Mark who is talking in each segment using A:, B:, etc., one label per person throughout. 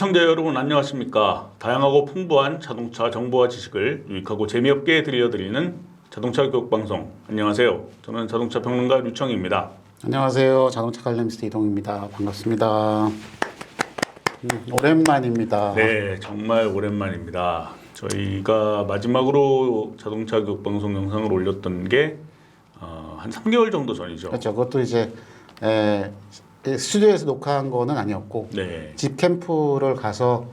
A: 시청자 여러분 안녕하십니까? 다양하고 풍부한 자동차 정보와 지식을 유익하고 재미없게 들려드리는 자동차 교육 방송. 안녕하세요. 저는 자동차 평론가 류청입니다.
B: 안녕하세요. 자동차 칼럼니스트 이동입니다. 반갑습니다. 오랜만입니다.
A: 네, 정말 오랜만입니다. 저희가 마지막으로 자동차 교육 방송 영상을 올렸던 게 한 3개월 정도 전이죠.
B: 그렇죠. 그것도 이제 스튜디오에서 녹화한 거는 아니었고
A: 네.
B: 집 캠프를 가서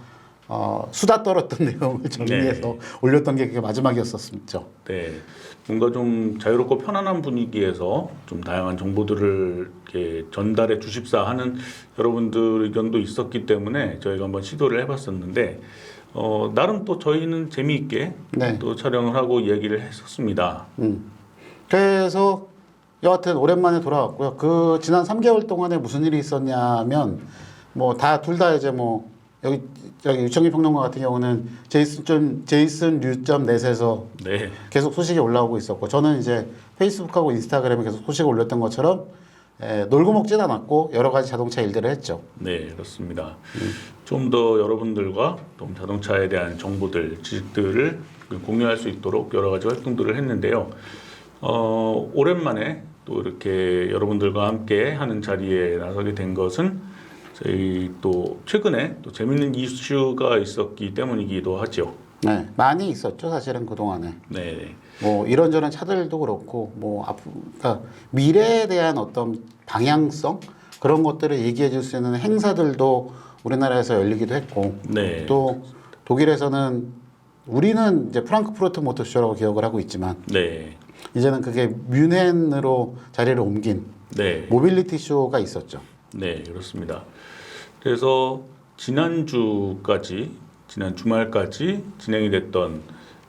B: 수다 떨었던 내용을 정리해서 올렸던 게 그게 마지막이었었죠.
A: 네, 뭔가 좀 자유롭고 편안한 분위기에서 좀 다양한 정보들을 이렇게 전달해 주십사 하는 여러분들 의견도 있었기 때문에 저희가 한번 시도를 해봤었는데 나름 또 저희는 재미있게
B: 네.
A: 또 촬영을 하고 이야기를 했었습니다.
B: 그래서 여하튼 오랜만에 돌아왔고요. 그 지난 3개월 동안에 무슨 일이 있었냐면 뭐 다 둘 다 이제 뭐 여기 유청기 평론가 같은 경우는 제이슨 류.넷에서
A: 네,
B: 계속 소식이 올라오고 있었고 저는 이제 페이스북하고 인스타그램에 계속 소식을 올렸던 것처럼 놀고 먹진 않았고 여러 가지 자동차 일들을 했죠.
A: 네, 그렇습니다. 좀 더 여러분들과 좀 자동차에 대한 정보들, 지식들을 공유할 수 있도록 여러 가지 활동들을 했는데요. 오랜만에 또 이렇게 여러분들과 함께 하는 자리에 나서게 된 것은 저희 또 최근에 또 재밌는 이슈가 있었기 때문이기도 하죠.
B: 네, 많이 있었죠, 사실은 그 동안에.
A: 네,
B: 뭐 이런저런 차들도 그렇고 뭐 그러니까 미래에 대한 어떤 방향성 그런 것들을 얘기해 줄 수 있는 행사들도 우리나라에서 열리기도 했고
A: 네,
B: 또 독일에서는 우리는 이제 프랑크푸르트 모터쇼라고 기억을 하고 있지만
A: 네,
B: 이제는 그게 뮌헨으로 자리를 옮긴
A: 네,
B: 모빌리티 쇼가 있었죠.
A: 네, 그렇습니다. 그래서 지난 주말까지 진행이 됐던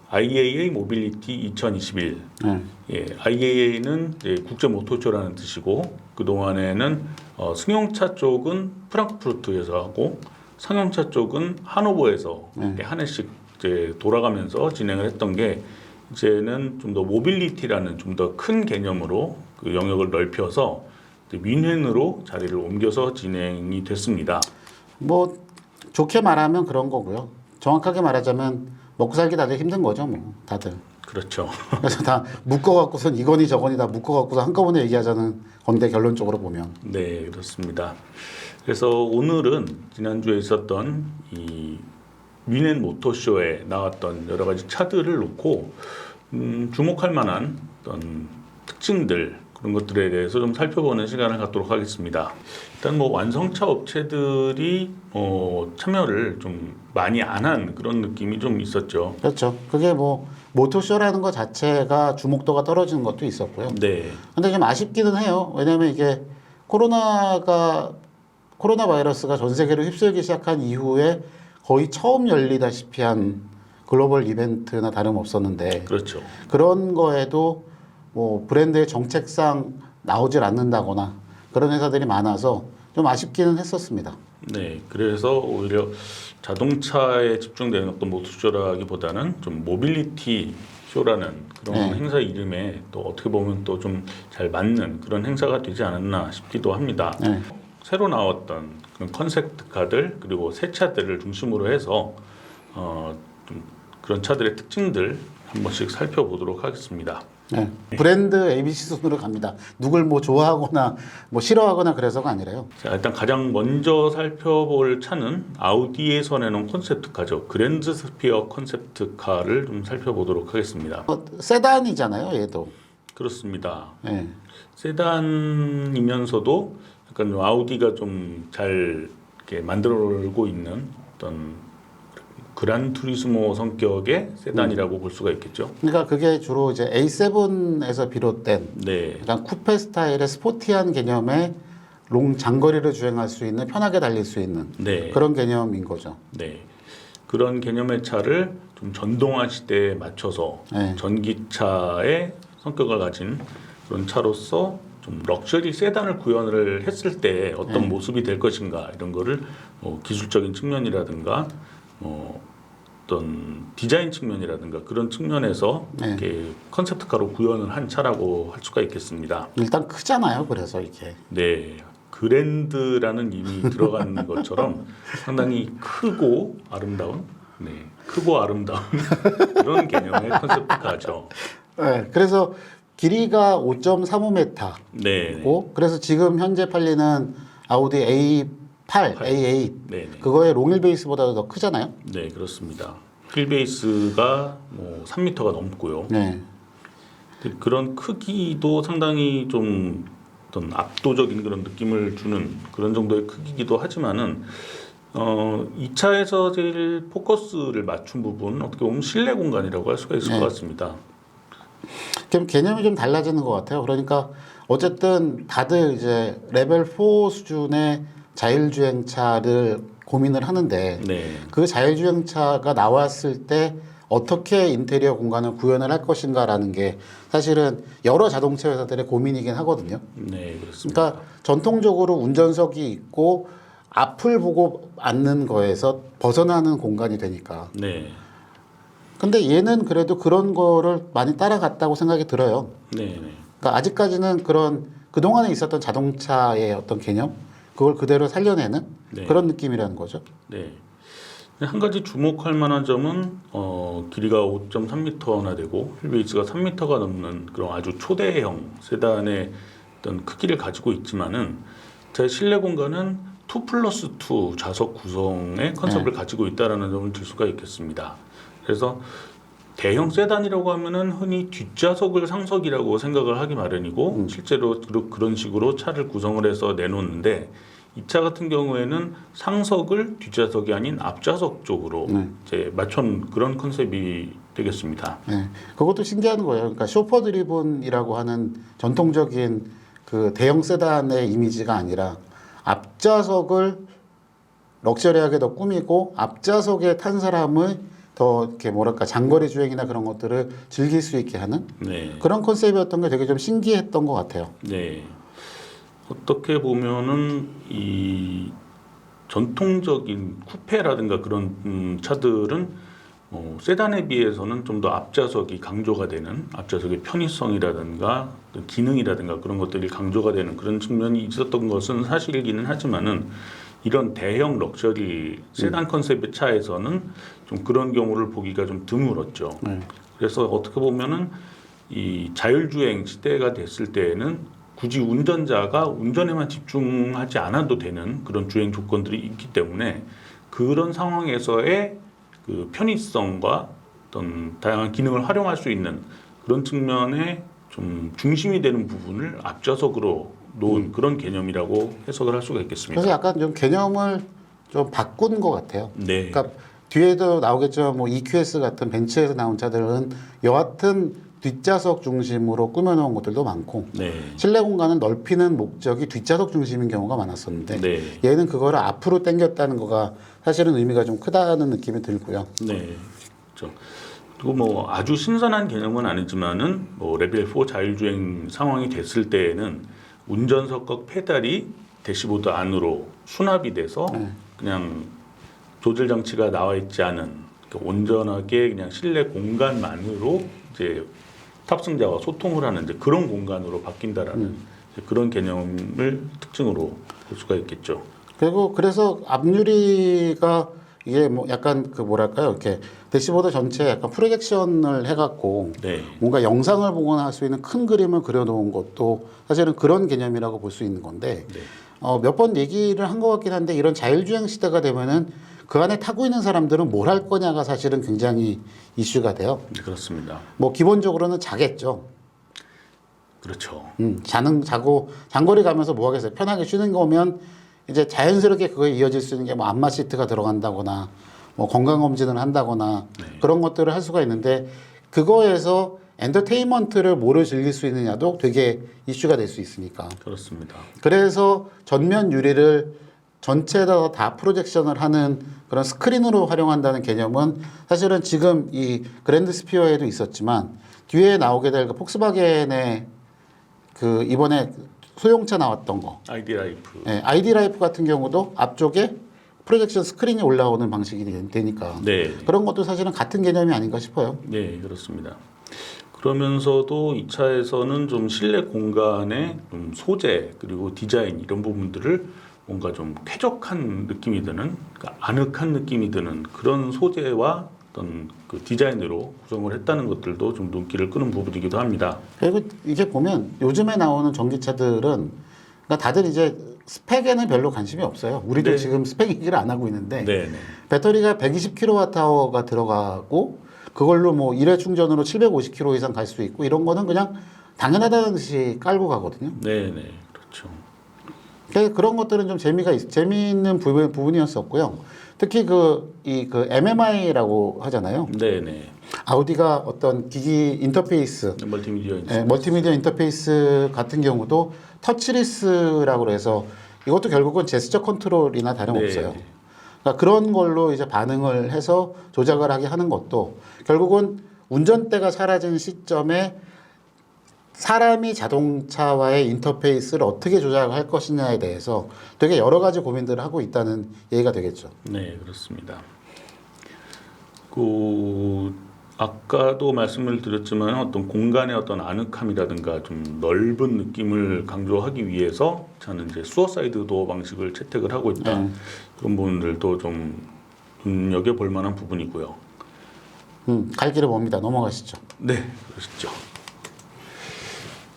A: IAA 모빌리티 2021.
B: 네.
A: 예, IAA는 국제 모터쇼라는 뜻이고 그 동안에는 승용차 쪽은 프랑크푸르트에서 하고 상용차 쪽은 하노버에서 이렇게 한 해씩 이제 돌아가면서 진행을 했던 게 이제는 좀 더 모빌리티라는 좀 더 큰 개념으로 그 영역을 넓혀서 뮌헨으로 자리를 옮겨서 진행이 됐습니다.
B: 뭐 좋게 말하면 그런 거고요. 정확하게 말하자면 먹고 살기 다들 힘든 거죠, 뭐 다들.
A: 그렇죠.
B: 그래서 다 묶어갖고선 이거니 저거니 다 묶어갖고서 한꺼번에 얘기하자는 건데 결론적으로 보면.
A: 네, 그렇습니다. 그래서 오늘은 지난주에 있었던 이 뮌헨 모터쇼에 나왔던 여러 가지 차들을 놓고 주목할 만한 어떤 특징들 그런 것들에 대해서 좀 살펴보는 시간을 갖도록 하겠습니다. 일단 뭐 완성차 업체들이 참여를 좀 많이 안 한 그런 느낌이 좀 있었죠.
B: 그렇죠. 그게 뭐 모터쇼라는 것 자체가 주목도가 떨어지는 것도 있었고요.
A: 네,
B: 근데 좀 아쉽기는 해요. 왜냐하면 이게 코로나 바이러스가 전 세계를 휩쓸기 시작한 이후에 거의 처음 열리다시피 한 글로벌 이벤트나 다름없었는데
A: 그렇죠.
B: 그런 거에도 뭐 브랜드의 정책상 나오질 않는다거나 그런 회사들이 많아서 좀 아쉽기는 했었습니다.
A: 네, 그래서 오히려 자동차에 집중되는 어떤 모터쇼라기보다는 좀 모빌리티 쇼라는 그런 행사 이름에 또 어떻게 보면 또 좀 잘 맞는 그런 행사가 되지 않았나 싶기도 합니다.
B: 네.
A: 새로 나왔던 그런 컨셉트카들 그리고 새 차들을 중심으로 해서 좀 그런 차들의 특징들 한 번씩 살펴보도록 하겠습니다.
B: 네. 브랜드 ABC 순으로 갑니다. 누굴 뭐 좋아하거나 뭐 싫어하거나 그래서가 아니라요.
A: 자, 일단 가장 먼저 살펴볼 차는 아우디에서 내놓은 컨셉트카죠. 그랜드 스피어 컨셉트카를 좀 살펴보도록 하겠습니다.
B: 세단이잖아요, 얘도.
A: 그렇습니다.
B: 네.
A: 세단이면서도 약간 아우디가 좀 잘 이렇게 만들어내고 있는 어떤 그란 투리스모 성격의 세단이라고 볼 수가 있겠죠.
B: 그러니까 그게 주로 이제 A7에서 비롯된
A: 네,
B: 약간 쿠페 스타일의 스포티한 개념의 장거리를 주행할 수 있는 편하게 달릴 수 있는
A: 네,
B: 그런 개념인 거죠.
A: 네. 그런 개념의 차를 좀 전동화 시대에 맞춰서
B: 네.
A: 전기차의 성격을 가진 그런 차로서 좀 럭셔리 세단을 구현을 했을 때 어떤 모습이 될 것인가 이런 거를 기술적인 측면이라든가 어떤 디자인 측면이라든가 그런 측면에서 이렇게 컨셉트카로 구현을 한 차라고 할 수가 있겠습니다.
B: 일단 크잖아요. 그래서 이게
A: 네, 그랜드라는 이미 들어간 것처럼 상당히 크고 아름다운, 크고 아름다운 그런 개념의 컨셉카죠.
B: 네, 그래서 길이가 5.35m고
A: 네,
B: 그래서 지금 현재 팔리는 아우디 A8, A8
A: 네,
B: 그거의 롱휠 베이스보다도 더 크잖아요.
A: 네, 그렇습니다. 휠베이스가 뭐 3m가 넘고요.
B: 네.
A: 그런 크기도 상당히 좀 어떤 압도적인 그런 느낌을 주는 그런 정도의 크기이기도 하지만은 이 차에서 제일 포커스를 맞춘 부분은 어떻게 보면 실내 공간이라고 할 수가 있을 것 같습니다.
B: 좀 개념이 좀 달라지는 것 같아요. 그러니까 어쨌든 다들 이제 레벨 4 수준의 자율주행차를 고민을 하는데
A: 네,
B: 그 자율주행차가 나왔을 때 어떻게 인테리어 공간을 구현을 할 것인가라는 게 사실은 여러 자동차 회사들의 고민이긴 하거든요.
A: 네, 그렇습니다.
B: 그러니까 전통적으로 운전석이 있고 앞을 보고 앉는 거에서 벗어나는 공간이 되니까.
A: 네,
B: 근데 얘는 그래도 그런 거를 많이 따라갔다고 생각이 들어요.
A: 네, 네.
B: 그러니까 아직까지는 그런 그동안에 있었던 자동차의 어떤 개념 그걸 그대로 살려내는
A: 네.
B: 그런 느낌이라는 거죠.
A: 네. 한 가지 주목할 만한 점은 길이가 5.3m나 되고 휠베이스가 3m가 넘는 그런 아주 초대형 세단의 어떤 크기를 가지고 있지만은 제 실내 공간은 2+2 좌석 구성의 컨셉을 가지고 있다라는 점을 들 수가 있겠습니다. 그래서 대형 세단이라고 하면은 흔히 뒷좌석을 상석이라고 생각을 하기 마련이고 실제로 그런 식으로 차를 구성을 해서 내놓는데 이 차 같은 경우에는 상석을 뒷좌석이 아닌 앞좌석 쪽으로 이제 맞춘 그런 컨셉이 되겠습니다.
B: 네. 그것도 신기한 거예요. 그러니까 쇼퍼 드리븐이라고 하는 전통적인 그 대형 세단의 이미지가 아니라 앞좌석을 럭셔리하게 더 꾸미고 앞좌석에 탄 사람을 더 이렇게 뭐랄까 장거리 주행이나 그런 것들을 즐길 수 있게 하는
A: 네.
B: 그런 컨셉이었던 게 되게 좀 신기했던 것 같아요.
A: 네. 어떻게 보면은 이 전통적인 쿠페라든가 그런 차들은 세단에 비해서는 좀 더 앞좌석이 강조가 되는 앞좌석의 편의성이라든가 기능이라든가 그런 것들이 강조가 되는 그런 측면이 있었던 것은 사실이기는 하지만은 이런 대형 럭셔리 세단 컨셉의 차에서는 좀 그런 경우를 보기가 좀 드물었죠. 그래서 어떻게 보면은 이 자율주행 시대가 됐을 때에는 굳이 운전자가 운전에만 집중하지 않아도 되는 그런 주행 조건들이 있기 때문에 그런 상황에서의 그 편의성과 어떤 다양한 기능을 활용할 수 있는 그런 측면에 좀 중심이 되는 부분을 앞좌석으로 놓은 그런 개념이라고 해석을 할 수가 있겠습니다.
B: 그래서 약간 좀 개념을 좀 바꾼 것 같아요.
A: 네.
B: 그러니까 뒤에도 나오겠지만 뭐 EQS 같은 벤츠에서 나온 차들은 여하튼 뒷좌석 중심으로 꾸며놓은 것들도 많고
A: 네.
B: 실내 공간은 넓히는 목적이 뒷좌석 중심인 경우가 많았었는데
A: 네.
B: 얘는 그거를 앞으로 당겼다는 거가 사실은 의미가 좀 크다는 느낌이 들고요.
A: 네. 그렇죠. 그리고 뭐 아주 신선한 개념은 아니지만은 뭐 레벨 4 자율주행 상황이 됐을 때에는 운전석과 페달이 대시보드 안으로 수납이 돼서 그냥 조절 장치가 나와 있지 않은 그러니까 온전하게 그냥 실내 공간만으로 이제 탑승자와 소통을 하는 이제 그런 공간으로 바뀐다라는 이제 그런 개념을 특징으로 볼 수가 있겠죠.
B: 그리고 그래서 앞유리가 이게 뭐 약간 그 뭐랄까요 이렇게 대시보드 전체에 약간 프로젝션을 해갖고
A: 네.
B: 뭔가 영상을 보거나 할 수 있는 큰 그림을 그려놓은 것도 사실은 그런 개념이라고 볼 수 있는 건데
A: 네.
B: 몇 번 얘기를 한 것 같긴 한데 이런 자율주행 시대가 되면은 그 안에 타고 있는 사람들은 뭘 할 거냐가 사실은 굉장히 이슈가 돼요.
A: 네, 그렇습니다.
B: 뭐 기본적으로는 자겠죠.
A: 그렇죠.
B: 자고 장거리 가면서 뭐 하겠어요. 편하게 쉬는 거면 이제 자연스럽게 그거에 이어질 수 있는 게 뭐 안마 시트가 들어간다거나 뭐 건강검진을 한다거나 그런 것들을 할 수가 있는데 그거에서 엔터테인먼트를 뭐를 즐길 수 있느냐도 되게 이슈가 될 수 있으니까.
A: 그렇습니다.
B: 그래서 전면 유리를 전체에다 다 프로젝션을 하는 그런 스크린으로 활용한다는 개념은 사실은 지금 이 그랜드 스피어에도 있었지만 뒤에 나오게 될 그 폭스바겐의 그 이번에 소형차 나왔던 거
A: 아이디 라이프.
B: 아이디 라이프 같은 경우도 앞쪽에 프로젝션 스크린이 올라오는 방식이 되니까
A: 네.
B: 그런 것도 사실은 같은 개념이 아닌가 싶어요.
A: 네, 그렇습니다. 그러면서도 이 차에서는 좀 실내 공간의 좀 소재 그리고 디자인 이런 부분들을 뭔가 좀 쾌적한 느낌이 드는, 그러니까 아늑한 느낌이 드는 그런 소재와 어떤 그 디자인으로 구성을 했다는 것들도 좀 눈길을 끄는 부분이기도 합니다.
B: 그리고 이게 보면 요즘에 나오는 전기차들은 그러니까 다들 이제 스펙에는 별로 관심이 없어요. 우리도
A: 네.
B: 지금 스펙 얘기를 안 하고 있는데
A: 네네.
B: 배터리가 120kWh가 들어가고 그걸로 뭐 1회 충전으로 750km 이상 갈 수 있고 이런 거는 그냥 당연하다는 듯이 깔고 가거든요.
A: 네네. 그렇죠.
B: 그래서 그런 것들은 좀 재미있는 부분이었었고요. 특히 그 MMI라고 하잖아요.
A: 네네.
B: 아우디가 어떤 기기 인터페이스, 멀티미디어 인터페이스 같은 경우도 터치리스라고 해서 이것도 결국은 제스처 컨트롤이나 다름없어요.
A: 네.
B: 그러니까 그런 걸로 이제 반응을 해서 조작을 하게 하는 것도 결국은 운전대가 사라진 시점에 사람이 자동차와의 인터페이스를 어떻게 조작할 것이냐에 대해서 되게 여러 가지 고민들을 하고 있다는 얘기가 되겠죠.
A: 네, 그렇습니다. 아까도 말씀을 드렸지만 어떤 공간의 어떤 아늑함이라든가 좀 넓은 느낌을 강조하기 위해서 저는 이제 수어사이드 도어 방식을 채택을 하고 있다. 그런 부분들도 좀 눈여겨 볼 만한 부분이고요.
B: 갈 길을 봅니다. 넘어가시죠.
A: 네, 그러시죠.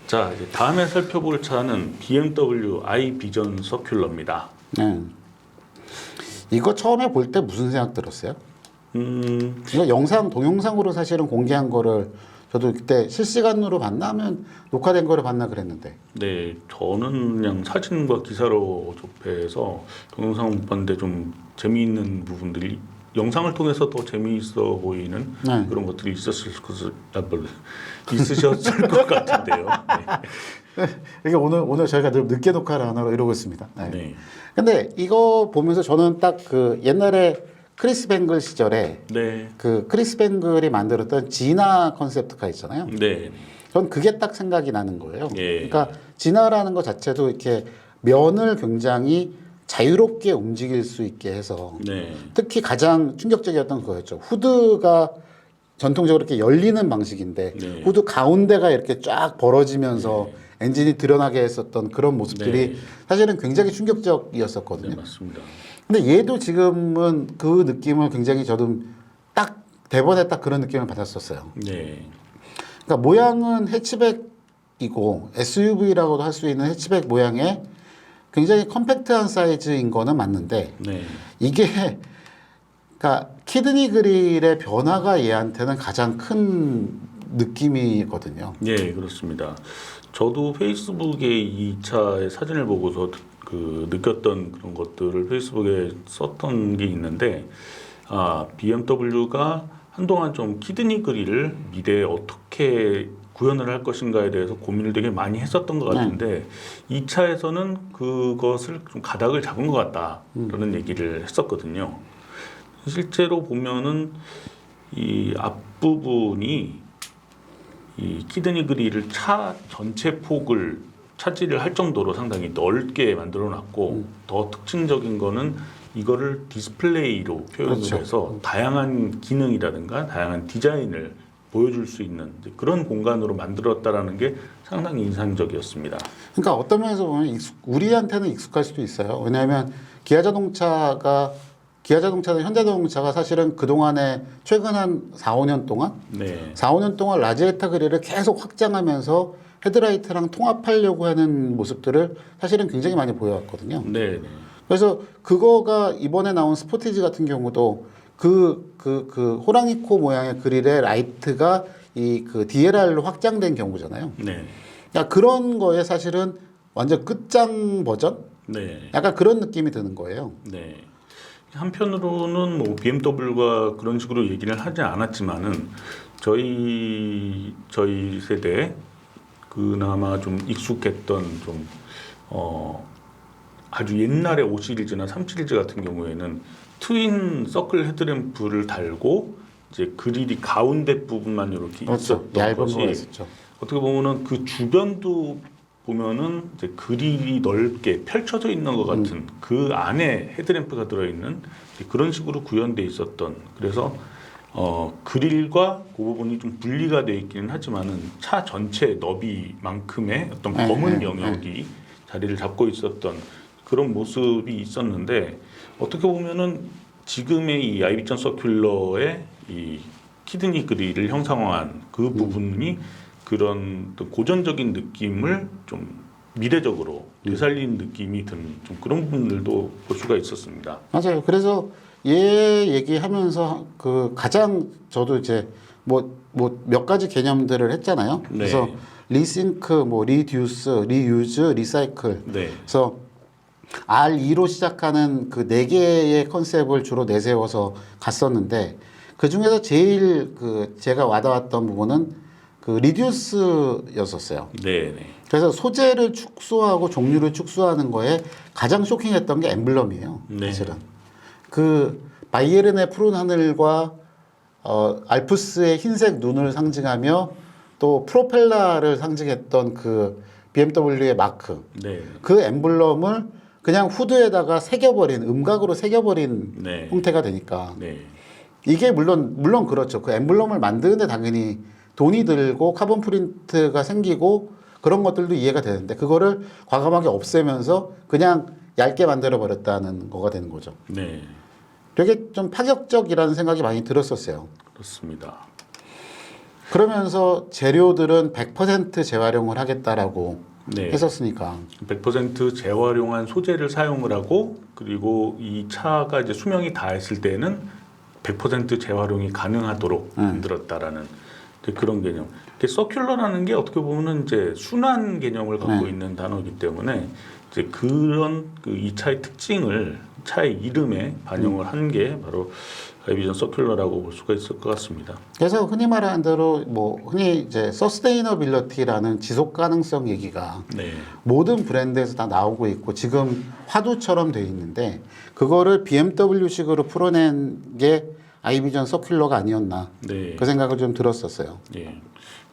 A: 자, 이제 다음에 살펴볼 차는 BMW i 비전 서큘러입니다.
B: 네. 이거 처음에 볼 때 무슨 생각 들었어요? 이거 동영상으로 사실은 공개한 거를 저도 그때 실시간으로 봤나 하면 녹화된 거를 봤나 그랬는데.
A: 네, 저는 그냥 사진과 기사로 접해서 동영상 못 봤는데 좀 재미있는 부분들이 영상을 통해서 더 재미있어 보이는
B: 네.
A: 그런 것들이 있으셨을 것 같은데요.
B: 이게 오늘 저희가 늘 늦게 녹화를 하나로 이러고 있습니다. 네.
A: 네.
B: 근데 이거 보면서 저는 딱 그 옛날에 크리스 뱅글 시절에
A: 네.
B: 그 크리스 뱅글이 만들었던 지나 컨셉트카 있잖아요.
A: 네.
B: 전 그게 딱 생각이 나는 거예요.
A: 예.
B: 그러니까 지나라는 것 자체도 이렇게 면을 굉장히 자유롭게 움직일 수 있게 해서
A: 네.
B: 특히 가장 충격적이었던 그거였죠. 후드가 전통적으로 이렇게 열리는 방식인데
A: 네.
B: 후드 가운데가 이렇게 쫙 벌어지면서 엔진이 드러나게 했었던 그런 모습들이
A: 네.
B: 사실은 굉장히
A: 네,
B: 충격적이었었거든요.
A: 맞습니다.
B: 근데 얘도 지금은 그 느낌을 굉장히 저도 딱 대번에 딱 그런 느낌을 받았었어요.
A: 네.
B: 그러니까 모양은 해치백이고 SUV라고도 할 수 있는 해치백 모양의 굉장히 컴팩트한 사이즈인 거는 맞는데
A: 네.
B: 이게 그러니까 키드니 그릴의 변화가 얘한테는 가장 큰 느낌이거든요.
A: 네, 그렇습니다. 저도 페이스북에 이 차의 사진을 보고서 그 느꼈던 그런 것들을 페이스북에 썼던 게 있는데, BMW가 한동안 좀 키드니 그릴을 미래에 어떻게 구현을 할 것인가에 대해서 고민을 되게 많이 했었던 것 같은데 이 차에서는 그것을 좀 가닥을 잡은 것 같다라는 얘기를 했었거든요. 실제로 보면은 이 앞부분이 이 키드니 그릴을 차 전체 폭을 차지를 할 정도로 상당히 넓게 만들어 놨고 더 특징적인 거는 이거를 디스플레이로 표현을
B: 그렇죠.
A: 해서 다양한 기능이라든가 다양한 디자인을 보여줄 수 있는 그런 공간으로 만들었다라는 게 상당히 인상적이었습니다.
B: 그러니까 어떤 면에서 보면 우리한테는 익숙할 수도 있어요. 왜냐하면 기아 자동차는 현대자동차가 사실은 그동안에 최근 한 4, 5년 동안
A: 네.
B: 4, 5년 동안 라지에타 그릴을 계속 확장하면서 헤드라이트랑 통합하려고 하는 모습들을 사실은 굉장히 많이 보여왔거든요.
A: 네.
B: 그래서 그거가 이번에 나온 스포티지 같은 경우도 그 호랑이 코 모양의 그릴의 라이트가 이 그 DLR로 확장된 경우잖아요.
A: 네.
B: 그러니까 그런 거에 사실은 완전 끝장 버전?
A: 네.
B: 약간 그런 느낌이 드는 거예요.
A: 네. 한편으로는 뭐 BMW가 그런 식으로 얘기를 하지 않았지만은 저희 세대 그나마 좀 익숙했던 좀 아주 옛날에 5 시리즈나 3 시리즈 같은 경우에는 트윈 서클 헤드램프를 달고 이제 그릴이 가운데 부분만 이렇게
B: 그렇죠.
A: 있었던
B: 얇은
A: 것이
B: 거가 있었죠.
A: 어떻게 보면은 그 주변도 보면은 이제 그릴이 넓게 펼쳐져 있는 것 같은 그 안에 헤드램프가 들어있는 그런 식으로 구현돼 있었던 그래서 그릴과 그 부분이 좀 분리가 되어 있기는 하지만은 차 전체 너비만큼의 어떤
B: 네,
A: 검은
B: 네,
A: 영역이 자리를 잡고 있었던 그런 모습이 있었는데 어떻게 보면은 지금의 이 아이비전 서큘러의 이 키드니 그릴을 형상화한 그 부분이 그런 또 고전적인 느낌을 좀 미래적으로 되살린 느낌이 든 좀 그런 부분들도 볼 수가 있었습니다.
B: 맞아요. 그래서 얘 얘기하면서 그 가장 저도 이제 뭐 몇 가지 개념들을 했잖아요.
A: 네.
B: 그래서 리싱크, 뭐 리듀스, 리유즈, 리사이클.
A: 네,
B: 그래서 R2로 시작하는 그 네 개의 컨셉을 주로 내세워서 갔었는데 그 중에서 제일 그 제가 와닿았던 부분은 그 리듀스였었어요.
A: 네, 네,
B: 그래서 소재를 축소하고 종류를 축소하는 거에 가장 쇼킹했던 게 엠블럼이에요.
A: 네.
B: 사실은 그 바이에른의 푸른 하늘과 알프스의 흰색 눈을 상징하며 또 프로펠러를 상징했던 그 BMW의 마크
A: 네,
B: 그 엠블럼을 그냥 후드에다가 새겨버린 음각으로 새겨버린
A: 네.
B: 형태가 되니까
A: 네.
B: 이게 물론 그렇죠. 그 엠블럼을 만드는데 당연히 돈이 들고 카본 프린트가 생기고 그런 것들도 이해가 되는데 그거를 과감하게 없애면서 그냥 얇게 만들어 버렸다는 거가 되는 거죠.
A: 네,
B: 되게 좀 파격적이라는 생각이 많이 들었었어요.
A: 그렇습니다.
B: 그러면서 재료들은 100% 재활용을 하겠다라고
A: 네.
B: 했었으니까.
A: 100% 재활용한 소재를 사용을 하고 그리고 이 차가 이제 수명이 다했을 때는 100% 재활용이 가능하도록 만들었다라는 이제 그런 개념. 이게 서큘러라는 게 어떻게 보면은 이제 순환 개념을 갖고 있는 단어이기 때문에 이제 그런 그 이 차의 특징을 차의 이름에 반영을 한 게 바로 아이비전 서큘러라고 볼 수가 있을 것 같습니다.
B: 그래서 흔히 말하는 대로 뭐 흔히 이제 서스테이너빌리티라는 지속 가능성 얘기가
A: 네,
B: 모든 브랜드에서 다 나오고 있고 지금 화두처럼 돼 있는데 그거를 BMW식으로 풀어낸 게 아이비전 서큘러가 아니었나
A: 네.
B: 그 생각을 좀 들었었어요.
A: 예.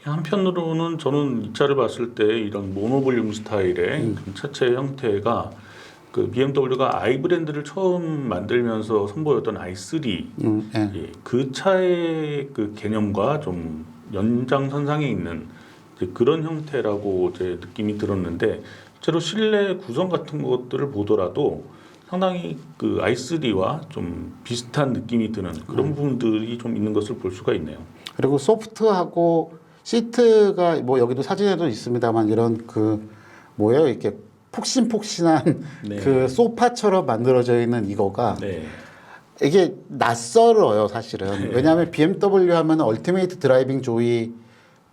A: 한편으로는 저는 이 차를 봤을 때 이런 모노볼륨 스타일의 그 차체 형태가 그 BMW가 i 브랜드를 처음 만들면서 선보였던 i3
B: 예.
A: 예, 그 차의 그 개념과 좀 연장선상에 있는 이제 그런 형태라고 제 느낌이 들었는데 실제로 실내 구성 같은 것들을 보더라도 상당히 그 i3와 좀 비슷한 느낌이 드는 그런 부분들이 좀 있는 것을 볼 수가 있네요.
B: 그리고 소프트하고 시트가 뭐 여기도 사진에도 있습니다만 이런 그 뭐예요 이렇게 폭신폭신한
A: 네.
B: 그 소파처럼 만들어져 있는 이거가
A: 네,
B: 이게 낯설어요 사실은.
A: 네.
B: 왜냐하면 BMW 하면 얼티메이트 드라이빙 조이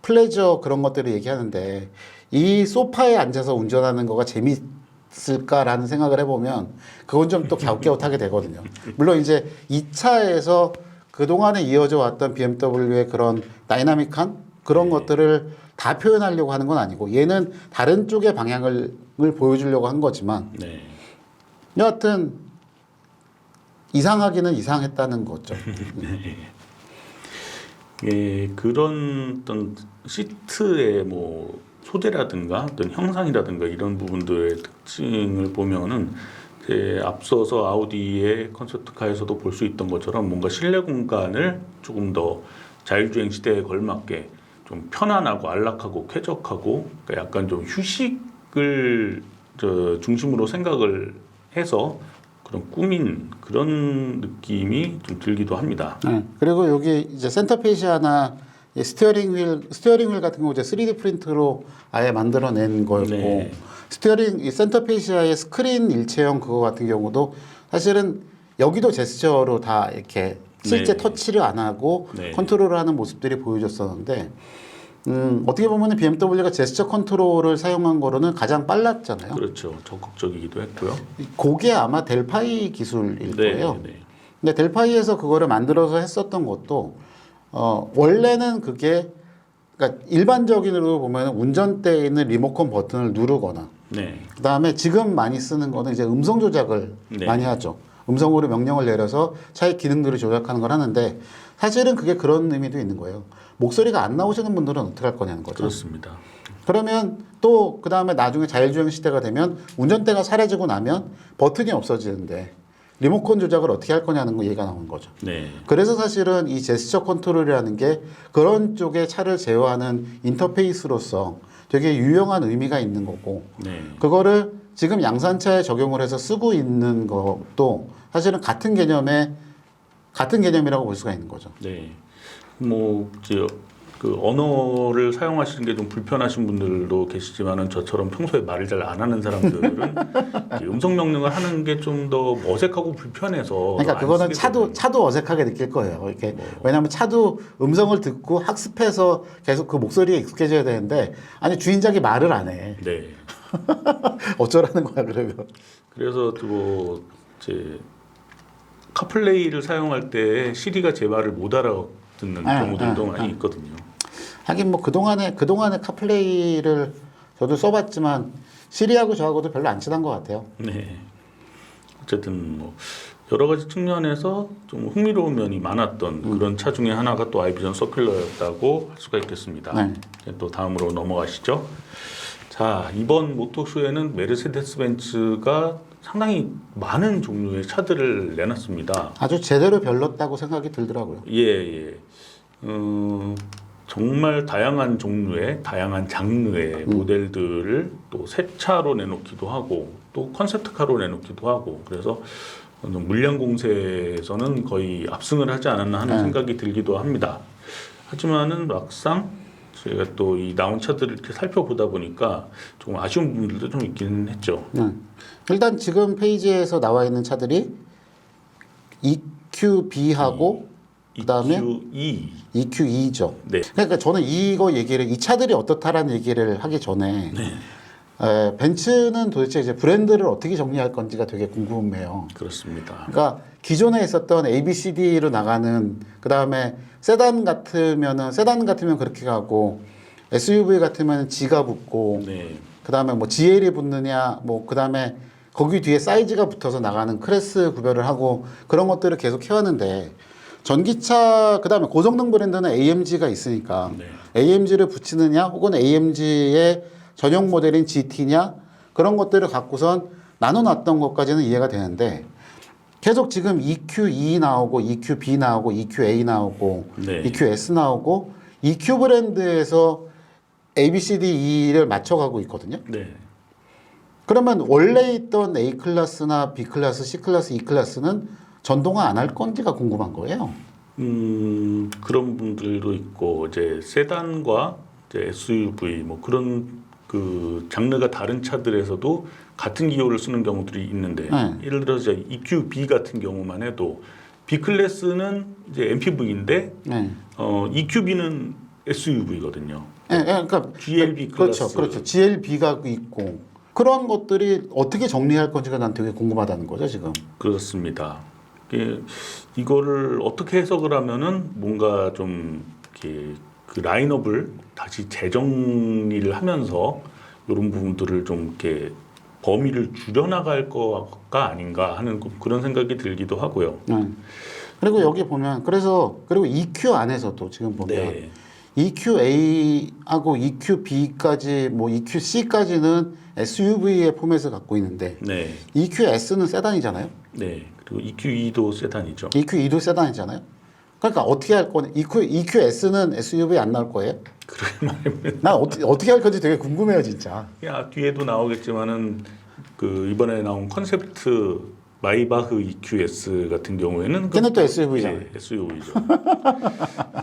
B: 플레저 그런 것들을 얘기하는데 이 소파에 앉아서 운전하는 거가 재밌을까라는 생각을 해보면 그건 좀 또 갸웃갸웃하게 되거든요. 물론 이제 이 차에서 그동안에 이어져 왔던 BMW의 그런 다이나믹한 그런 것들을 다 표현하려고 하는 건 아니고 얘는 다른 쪽의 방향을 보여주려고 한 거지만
A: 네.
B: 여하튼 이상하기는 이상했다는 거죠.
A: 예, 그런 어떤 시트의 뭐 소재라든가 어떤 형상이라든가 이런 부분들의 특징을 보면은 앞서서 아우디의 컨셉트카에서도 볼 수 있던 것처럼 뭔가 실내 공간을 조금 더 자율주행 시대에 걸맞게 좀 편안하고 안락하고 쾌적하고 그러니까 약간 좀 휴식을 중심으로 생각을 해서 그런 꾸민 그런 느낌이 좀 들기도 합니다.
B: 네. 그리고 여기 이제 센터페시아나 스티어링 휠 같은 경우 이제 3D 프린트로 아예 만들어낸 거였고
A: 네.
B: 이 센터페시아의 스크린 일체형 그거 같은 경우도 사실은 여기도 제스처로 다 이렇게 실제
A: 네.
B: 터치를 안 하고
A: 네.
B: 컨트롤을 하는 모습들이 보여졌었는데 어떻게 보면 BMW가 제스처 컨트롤을 사용한 거로는 가장 빨랐잖아요.
A: 그렇죠. 적극적이기도 했고요.
B: 그게 아마 델파이 기술일 거예요.
A: 네.
B: 근데 델파이에서 그거를 만들어서 했었던 것도 원래는 그게 그러니까 일반적인으로 보면 운전대에 있는 리모컨 버튼을 누르거나
A: 네.
B: 그다음에 지금 많이 쓰는 거는 이제 음성 조작을
A: 네.
B: 많이 하죠. 음성으로 명령을 내려서 차의 기능들을 조작하는 걸 하는데 사실은 그게 그런 의미도 있는 거예요. 목소리가 안 나오시는 분들은 어떻게 할 거냐는 거죠.
A: 그렇습니다.
B: 그러면 또 그다음에 나중에 자율주행 시대가 되면 운전대가 사라지고 나면 버튼이 없어지는데 리모컨 조작을 어떻게 할 거냐는 거 얘기가 나온 거죠.
A: 네.
B: 그래서 사실은 이 제스처 컨트롤이라는 게 그런 쪽의 차를 제어하는 인터페이스로서 되게 유용한 의미가 있는 거고
A: 네.
B: 그거를 지금 양산차에 적용을 해서 쓰고 있는 것도 사실은 같은 개념이라고 볼 수가 있는 거죠.
A: 네. 뭐 이제 그 언어를 사용하시는 게 좀 불편하신 분들도 계시지만은 저처럼 평소에 말을 잘 안 하는 사람들은 이제 음성 명령을 하는 게 좀 더 어색하고 불편해서
B: 그러니까
A: 안
B: 그거는
A: 쓰게 되는
B: 차도 어색하게 느낄 거예요. 이렇게
A: 뭐.
B: 왜냐하면 차도 음성을 듣고 학습해서 계속 그 목소리에 익숙해져야 되는데 아니 주인장이 말을 안 해.
A: 네.
B: 어쩌라는 거야 그러면.
A: 그래서 뭐 이제 카플레이를 사용할 때 시리가 제 말을 못 알아듣는 경우들도 많이 있거든요.
B: 하긴 뭐 그동안에 카플레이를 저도 써봤지만 시리하고 저하고도 별로 안 친한 것 같아요.
A: 네. 어쨌든 뭐 여러 가지 측면에서 좀 흥미로운 면이 많았던 그런 차 중에 하나가 또 아이비전 서큘러였다고 할 수가 있겠습니다.
B: 네.
A: 또 다음으로 넘어가시죠. 자, 이번 모토쇼에는 메르세데스 벤츠가 상당히 많은 종류의 차들을 내놨습니다.
B: 아주 제대로 별렀다고 생각이 들더라고요.
A: 예, 예. 정말 다양한 종류의 다양한 장르의 모델들을 또 새 차로 내놓기도 하고 또 컨셉트카로 내놓기도 하고 그래서 물량 공세에서는 거의 압승을 하지 않았나 하는 생각이 들기도 합니다. 하지만은 막상 저희가 또 이 나온 차들을 이렇게 살펴보다 보니까 조금 아쉬운 부분들도 좀 있기는 했죠.
B: 일단 지금 페이지에서 나와 있는 차들이 EQB하고 그다음에
A: EQE.
B: EQE죠.
A: 네.
B: 그러니까 저는 이 차들이 어떻다라는 얘기를 하기 전에 벤츠는 도대체 이제 브랜드를 어떻게 정리할 건지가 되게 궁금해요.
A: 그렇습니다.
B: 그러니까 기존에 있었던 A, B, C, D로 나가는 그다음에 세단 같으면 그렇게 가고 SUV 같으면 G가 붙고
A: 네.
B: 그다음에 뭐 GL이 붙느냐 뭐 그다음에 거기 뒤에 사이즈가 붙어서 나가는 클래스 구별을 하고 그런 것들을 계속 해왔는데 전기차 그다음에 고성능 브랜드는 AMG가 있으니까
A: 네.
B: AMG를 붙이느냐 혹은 AMG의 전용 모델인 GT냐 그런 것들을 갖고선 나눠놨던 것까지는 이해가 되는데 계속 지금 EQE 나오고 EQB 나오고 EQA 나오고
A: 네.
B: EQS 나오고 EQ 브랜드에서 A, B, C, D, E를 맞춰가고 있거든요.
A: 네.
B: 그러면 원래 있던 A 클래스나 B 클래스, C 클래스, E 클래스는 전동화 안 할 건지가 궁금한 거예요.
A: 그런 분들도 있고 이제 세단과 이제 SUV 뭐 그런 그 장르가 다른 차들에서도 같은 기호를 쓰는 경우들이 있는데 예를 들어서 EQB 같은 경우만 해도 B 클래스는 이제 MPV인데 EQB는 SUV거든요.
B: 그러니까
A: GLB 클래스.
B: 그렇죠. GLB가 있고 그런 것들이 어떻게 정리할 건지가 난 되게 궁금하다는 거죠 지금.
A: 그렇습니다. 이거를 어떻게 해석을 하면은 뭔가 좀 이렇게 그 라인업을 다시 재정리를 하면서 이런 부분들을 좀 이렇게 범위를 줄여나갈 거가 아닌가 하는 그런 생각이 들기도 하고요.
B: 그리고 여기 보면 그리고 EQ 안에서도 지금 보면
A: 네.
B: EQA하고 EQB까지 뭐 EQC까지는 SUV의 포맷을 갖고 있는데
A: 네.
B: EQS는 세단이잖아요.
A: 네. 그리고 EQE도 세단이죠.
B: EQE도 세단이잖아요. 그러니까 어떻게 할 거냐? EQS는 SUV 안 나올 거예요?
A: 그러게 말이면
B: 난 어떻게 할 건지 되게 궁금해요, 진짜.
A: 뒤에도 나오겠지만은 그 이번에 나온 컨셉트 마이바흐 EQS 같은 경우에는
B: 걔는 또 SUV잖아요.
A: 네, SUV죠.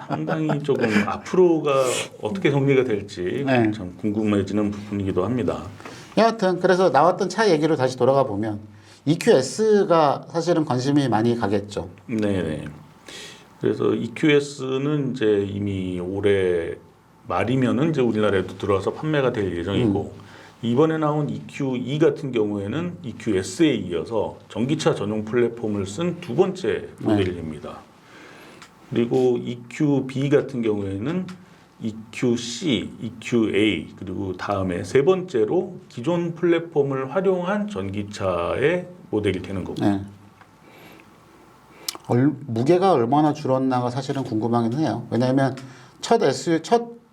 A: 상당히 조금 앞으로가 어떻게 정리가 될지 참 궁금해지는 부분이기도 합니다.
B: 여하튼 그래서 나왔던 차 얘기로 다시 돌아가 보면 EQS가 사실은 관심이 많이 가겠죠.
A: 네네. 그래서 EQS는 이제 이미 올해 말이면은 이제 우리나라에도 들어와서 판매가 될 예정이고 이번에 나온 EQE 같은 경우에는 EQS에 이어서 전기차 전용 플랫폼을 쓴 두 번째 모델입니다. 그리고 EQB 같은 경우에는 EQC, EQA 그리고 다음에 세 번째로 기존 플랫폼을 활용한 전기차의 모델이 되는 거고.
B: 무게가 얼마나 줄었나가 사실은 궁금하긴 해요. 왜냐하면 첫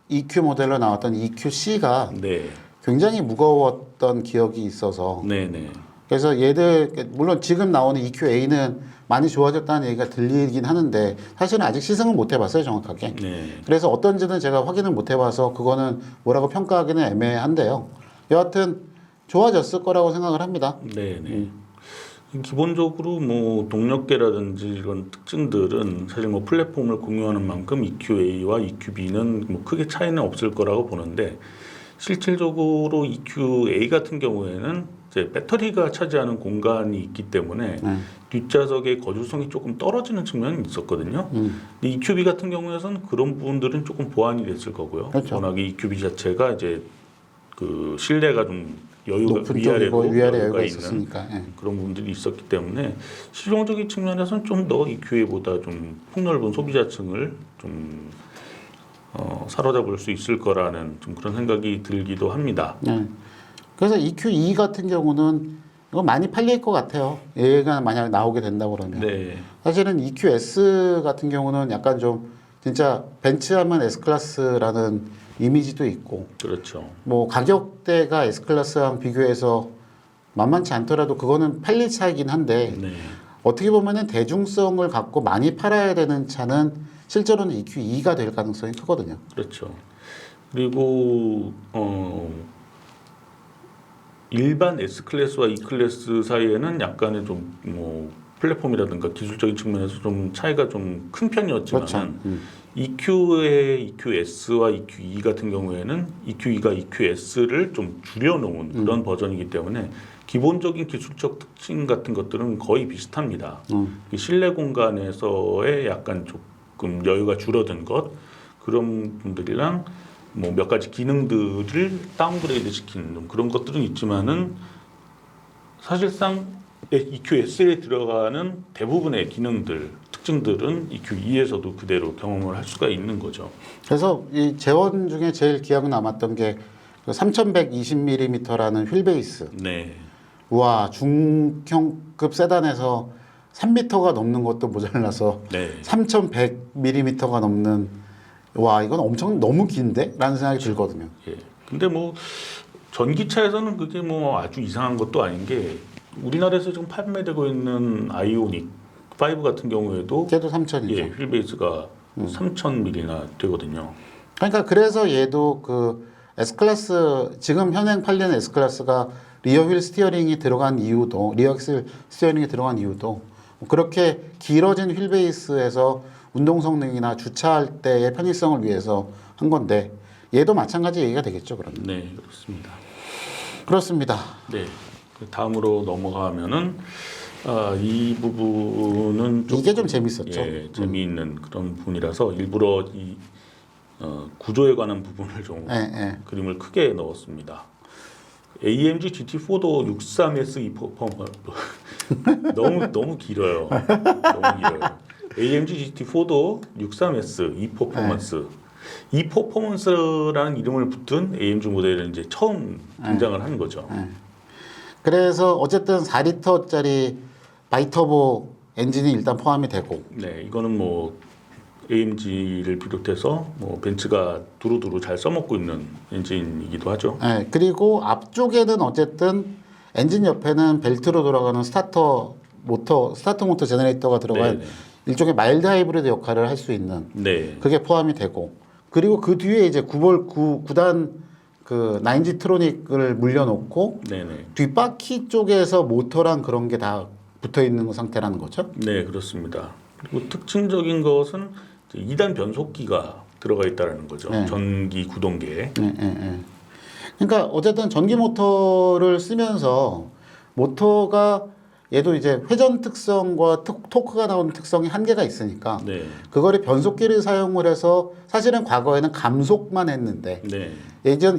B: EQ 모델로 나왔던 EQC가
A: 네.
B: 굉장히 무거웠던 기억이 있어서
A: 네네.
B: 그래서 얘들 물론 지금 나오는 EQA는 많이 좋아졌다는 얘기가 들리긴 하는데 사실은 아직 시승을 못 해봤어요 정확하게.
A: 네.
B: 그래서 어떤지는 제가 확인을 못 해봐서 그거는 뭐라고 평가하기는 애매한데요. 여하튼 좋아졌을 거라고 생각을 합니다.
A: 네네. 기본적으로 뭐 동력계라든지 이런 특징들은 사실 뭐 플랫폼을 공유하는 만큼 EQA와 EQB는 뭐 크게 차이는 없을 거라고 보는데 실질적으로 EQA 같은 경우에는 이제 배터리가 차지하는 공간이 있기 때문에 뒷좌석의 거주성이 조금 떨어지는 측면이 있었거든요. 근데 EQB 같은 경우에는 그런 부분들은 조금 보완이 됐을 거고요.
B: 그렇죠.
A: 워낙에 EQB 자체가 이제 그 실내가 좀 여유가
B: 높은
A: 위아래로
B: 쪽이고 위아래
A: 여유가
B: 여유가
A: 있는
B: 있었으니까. 예.
A: 그런 부분들이 있었기 때문에 실용적인 측면에서는 좀 더 EQA보다 좀 폭넓은 소비자층을 좀 사로잡을 수 있을 거라는 좀 그런 생각이 들기도 합니다.
B: 네. 그래서 EQE 같은 경우는 이거 많이 팔릴 것 같아요. 얘가 만약 나오게 된다고 그러면.
A: 네,
B: 사실은 EQS 같은 경우는 약간 좀 진짜 벤츠하면 S클래스라는 이미지도 있고
A: 그렇죠.
B: 뭐 가격대가 S클래스랑 비교해서 만만치 않더라도 그거는 팔릴 차이긴 한데
A: 네,
B: 어떻게 보면은 대중성을 갖고 많이 팔아야 되는 차는 실제로는 EQE가 될 가능성이 크거든요.
A: 그렇죠. 그리고 일반 S 클래스와 E 클래스 사이에는 약간의 좀 뭐 플랫폼이라든가 기술적인 측면에서 좀 차이가 좀 큰 편이었지만
B: 그렇죠.
A: EQ의 EQS와 EQE 같은 경우에는 EQE가 EQS를 좀 줄여놓은 그런 버전이기 때문에 기본적인 기술적 특징 같은 것들은 거의 비슷합니다. 이 실내 공간에서의 약간 조금 여유가 줄어든 것 그런 분들이랑 뭐 몇 가지 기능들을 다운그레이드 시키는 그런 것들은 있지만은 사실상 EQS에 들어가는 대부분의 기능들 특징들은 EQE에서도 그대로 경험을 할 수가 있는 거죠.
B: 그래서 이 재원 중에 제일 기억에 남았던 게 3120mm라는 휠베이스.
A: 네,
B: 우와, 중형급 세단에서 3m가 넘는 것도 모자라서
A: 네,
B: 3100mm가 넘는 와, 이건 엄청 너무 긴데? 라는 생각이 들거든요.
A: 예. 근데 뭐 전기차에서는 그게 뭐 아주 이상한 것도 아닌 게 우리나라에서 지금 판매되고 있는 아이오닉 5 같은 경우에도
B: 걔도 3000이죠.
A: 예, 휠베이스가 3000mm나 되거든요.
B: 그러니까 그래서 얘도 그 S클래스 지금 현행 팔리는 S클래스가 리어 휠 스티어링이 들어간 이유도 리어 엑셀 스티어링이 들어간 이유도 그렇게 길어진 휠베이스에서 운동 성능이나 주차할 때의 편의성을 위해서 한 건데 얘도 마찬가지 얘기가 되겠죠, 그러면.
A: 네, 그렇습니다.
B: 그렇습니다.
A: 네. 그 다음으로 넘어가면은 이 부분은
B: 이게 좀 재밌었죠.
A: 예, 재미있는 그런 부분이라서 일부러 이 구조에 관한 부분을 좀
B: 예.
A: 그림을 크게 넣었습니다. AMG GT4도 63S 너무 길어요. 너무 길어요. AMG GT4도 63S E-퍼포먼스. E-퍼포먼스라는 이름을 붙은 AMG 모델은 이제 처음 등장을 한 거죠.
B: 그래서 어쨌든 4리터짜리 바이터보 엔진이 일단 포함이 되고
A: 네, 이거는 뭐 AMG를 비롯해서 뭐 벤츠가 두루두루 잘 써먹고 있는 엔진이기도 하죠.
B: 네, 그리고 앞쪽에는 어쨌든 엔진 옆에는 벨트로 돌아가는 스타터 모터 제너레이터가 들어간
A: 네네.
B: 일종의 마일드 하이브리드 역할을 할 수 있는
A: 네,
B: 그게 포함이 되고 그리고 그 뒤에 이제 9단 그 9G 트로닉을 물려놓고
A: 네네.
B: 뒷바퀴 쪽에서 모터랑 그런 게 다 붙어 있는 상태라는 거죠.
A: 네, 그렇습니다. 그리고 특징적인 것은 2단 변속기가 들어가 있다는 거죠.
B: 네.
A: 전기 구동계에.
B: 그러니까 어쨌든 전기 모터를 쓰면서 모터가 얘도 이제 회전 특성과 토크가 나오는 특성이 한계가 있으니까
A: 네,
B: 그거를 변속기를 사용을 해서 사실은 과거에는 감속만 했는데
A: 네,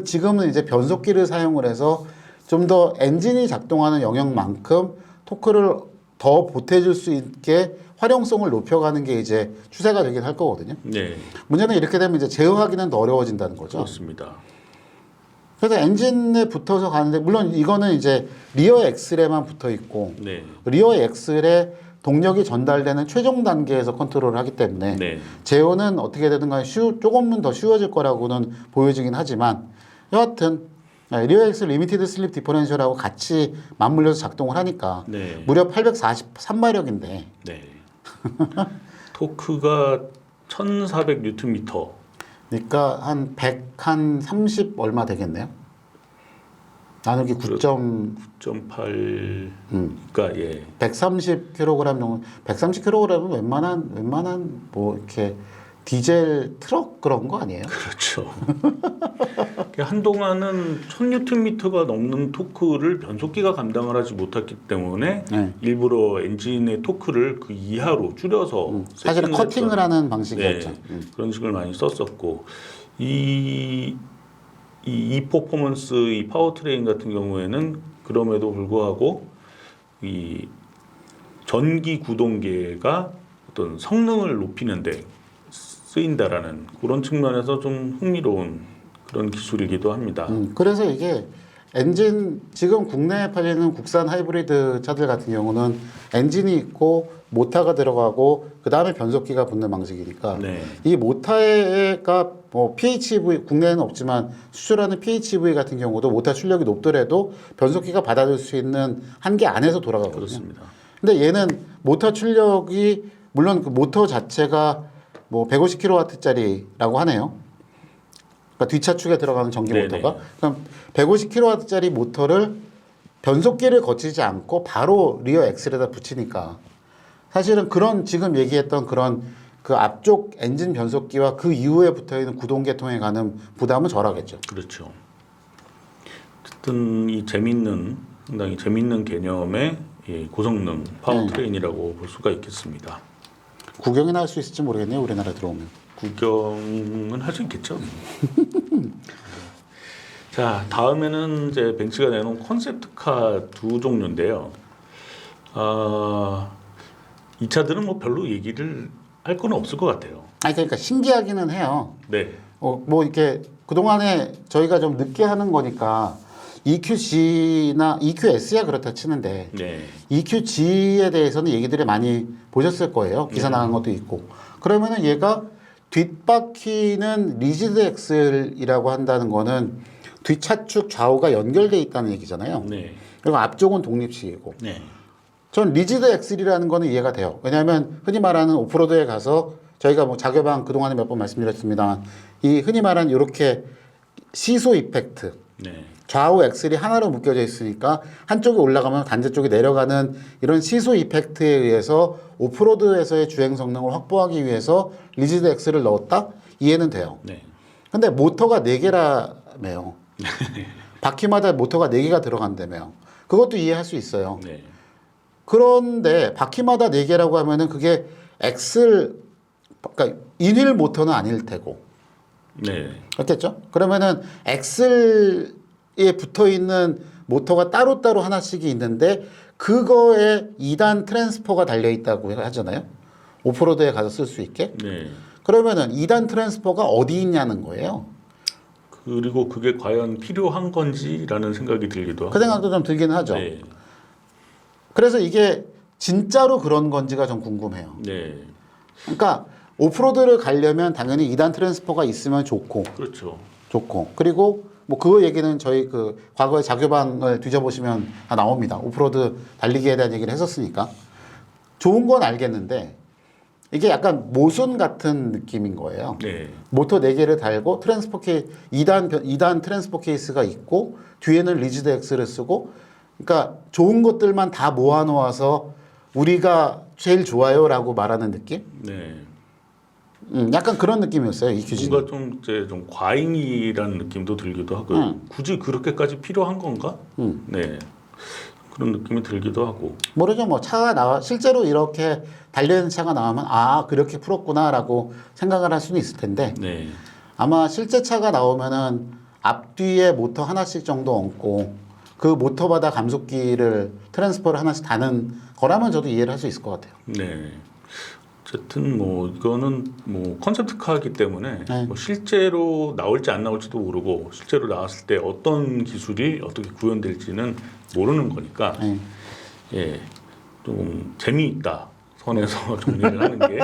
B: 지금은 이제 변속기를 사용을 해서 좀 더 엔진이 작동하는 영역만큼 토크를 더 보태줄 수 있게 활용성을 높여가는 게 이제 추세가 되긴 할 거거든요.
A: 네,
B: 문제는 이렇게 되면 이제 제어하기는 더 어려워진다는 거죠.
A: 그렇습니다.
B: 그래서 엔진에 붙어서 가는데 물론 이거는 이제 리어 엑셀에만 붙어 있고
A: 네,
B: 리어 엑셀에 동력이 전달되는 최종 단계에서 컨트롤을 하기 때문에
A: 네,
B: 제어는 어떻게 되든 간에 조금은 더 쉬워질 거라고는 보여지긴 하지만 여하튼 리어엑스 리미티드 슬립 디퍼런셜하고 같이 맞물려서 작동을 하니까
A: 네.
B: 무려 843마력인데
A: 네. 토크가 1,400 뉴턴미터.
B: 그러니까 한 130 얼마 되겠네요. 나누기
A: 9.8. 그러니까 예.
B: 130kg 정도. 130kg은 웬만한 뭐 이렇게 디젤 트럭 그런 거 아니에요?
A: 그렇죠. 한동안은 1,000뉴턴미터가 넘는 토크를 변속기가 감당을 하지 못했기 때문에
B: 네.
A: 일부러 엔진의 토크를 그 이하로 줄여서
B: 사실은
A: 세팅을
B: 커팅을
A: 했던,
B: 하는 방식이었죠.
A: 네, 그런 식을 많이 썼었고 이 퍼포먼스 이 파워트레인 같은 경우에는 그럼에도 불구하고 이 전기 구동계가 어떤 성능을 높이는데 쓰인다라는 그런 측면에서 좀 흥미로운 그런 기술이기도 합니다.
B: 그래서 이게 엔진 지금 국내에 팔리는 국산 하이브리드 차들 같은 경우는 엔진이 있고 모터가 들어가고 그 다음에 변속기가 붙는 방식이니까
A: 네.
B: 이 모터가 뭐 PHEV 국내에는 없지만 수출하는 PHEV 같은 경우도 모터 출력이 높더라도 변속기가 받아줄 수 있는 한계 안에서 돌아가거든요.
A: 그렇습니다.
B: 근데 얘는 모터 출력이 물론 그 모터 자체가 뭐 150kW짜리라고 하네요. 그러니까 뒷차축에 들어가는 전기
A: 네네.
B: 모터가 그럼 150kW짜리 모터를 변속기를 거치지 않고 바로 리어 엑셀에다 붙이니까 사실은 그런 지금 얘기했던 그런 그 앞쪽 엔진 변속기와 그 이후에 붙어 있는 구동계통에 가는 부담은 덜하겠죠.
A: 그렇죠. 어쨌든 이 상당히 재밌는 개념의 이 고성능 파워트레인이라고 볼 수가 있겠습니다.
B: 구경이나 할 수 있을지 모르겠네요. 우리나라 들어오면.
A: 구경은 할 수 있겠죠. 자, 다음에는 이제 벤츠가 내놓은 컨셉트카 두 종류인데요. 이 차들은 뭐 별로 얘기를 할 건 없을 것 같아요.
B: 아니 그러니까 신기하기는 해요.
A: 네,
B: 뭐 이렇게 그동안에 저희가 좀 늦게 하는 거니까 EQG나 EQS야 그렇다 치는데
A: 네,
B: EQG에 대해서는 얘기들이 많이 보셨을 거예요. 기사 나간 것도 있고. 그러면은 얘가 뒷바퀴는 리지드 엑셀이라고 한다는 거는 뒷차축 좌우가 연결돼 있다는 얘기잖아요.
A: 네,
B: 그리고 앞쪽은 독립식이고.
A: 네,
B: 전 리지드 엑셀이라는 거는 이해가 돼요. 왜냐하면 흔히 말하는 오프로드에 가서 저희가 뭐 자교방 그동안에 몇 번 말씀드렸습니다만 이 흔히 말하는 이렇게 시소 이펙트
A: 네,
B: 좌우 엑셀이 하나로 묶여져 있으니까 한쪽이 올라가면 반대쪽이 내려가는 이런 시소 이펙트에 의해서 오프로드에서의 주행 성능을 확보하기 위해서 리지드 엑셀을 넣었다? 이해는 돼요.
A: 네,
B: 근데 모터가 4개라며요. 바퀴마다 모터가 4개가 들어간다며요. 그것도 이해할 수 있어요.
A: 네,
B: 그런데 바퀴마다 4개라고 하면은 그게 엑셀, 그러니까 인휠 모터는 아닐 테고.
A: 네,
B: 그렇겠죠? 그러면은 엑셀에 붙어 있는 모터가 따로따로 하나씩이 있는데 그거에 2단 트랜스퍼가 달려 있다고 하잖아요. 오프로드에 가서 쓸 수 있게.
A: 네.
B: 그러면은 2단 트랜스퍼가 어디 있냐는 거예요.
A: 그리고 그게 과연 필요한 건지라는 생각이 들기도 하고.
B: 그 생각도 좀 들기는 하죠.
A: 네,
B: 그래서 이게 진짜로 그런 건지가 좀 궁금해요.
A: 네,
B: 그러니까 오프로드를 가려면 당연히 2단 트랜스퍼가 있으면 좋고
A: 그렇죠.
B: 그리고 뭐 그 얘기는 저희 그 과거의 자교방을 뒤져보시면 다 나옵니다. 오프로드 달리기에 대한 얘기를 했었으니까 좋은 건 알겠는데 이게 약간 모순 같은 느낌인 거예요.
A: 네,
B: 모터 4개를 달고 2단 트랜스퍼 케이스가 있고 뒤에는 리지드 엑스를 쓰고 그러니까 좋은 것들만 다 모아놓아서 우리가 제일 좋아요라고 말하는 느낌?
A: 네.
B: 약간 그런 느낌이었어요. EQG는.
A: 뭔가 좀 이제 좀 과잉이라는 느낌도 들기도 하고 굳이 그렇게까지 필요한 건가? 네, 그런 느낌이 들기도 하고.
B: 모르죠. 뭐 차가 나와 실제로 이렇게 달려있는 차가 나오면 아 그렇게 풀었구나라고 생각을 할 수는 있을 텐데
A: 네,
B: 아마 실제 차가 나오면은 앞뒤에 모터 하나씩 정도 얹고 그 모터마다 감속기를 트랜스퍼를 하나씩 다는 거라면 저도 이해를 할 수 있을 것 같아요.
A: 네. 어쨌든 뭐 이거는 뭐 컨셉트카이기 때문에
B: 네.
A: 뭐 실제로 나올지 안 나올지도 모르고 실제로 나왔을 때 어떤 기술이 어떻게 구현될지는 모르는 거니까
B: 네.
A: 예, 좀 재미있다 선에서 정리를 하는 게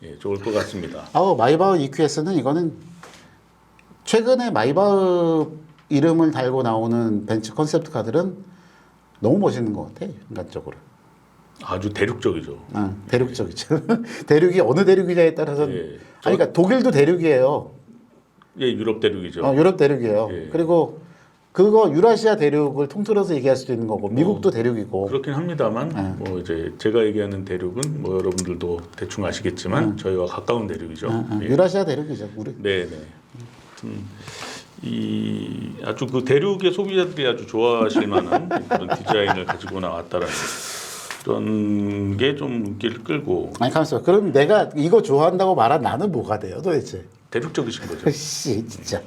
A: 예, 좋을 것 같습니다.
B: 마이바흐 EQS는 이거는 최근에 마이바흐 이름을 달고 나오는 벤츠 컨셉트 카들은 너무 멋있는 것 같아, 인간적으로.
A: 아주 대륙적이죠.
B: 대륙적이죠. 대륙이 어느 대륙이냐에 따라서는
A: 예.
B: 아니 그러니까 독일도 대륙이에요.
A: 예, 유럽 대륙이죠.
B: 유럽 대륙이에요.
A: 예.
B: 그리고 그거 유라시아 대륙을 통틀어서 얘기할 수도 있는 거고 미국도 대륙이고.
A: 그렇긴 합니다만 뭐 이제 제가 얘기하는 대륙은 뭐 여러분들도 대충 아시겠지만 저희와 가까운 대륙이죠. 예.
B: 유라시아 대륙이죠. 우리.
A: 네네. 이 아주 그 대륙의 소비자들이 아주 좋아하실 만한 그런 디자인을 가지고 나왔다라는 그런 게 좀 눈길을 끌고
B: 아니 가만있어. 그럼 내가 이거 좋아한다고 말한 나는 뭐가 돼요, 도대체?
A: 대륙적이신 거죠.
B: 씨, 진짜.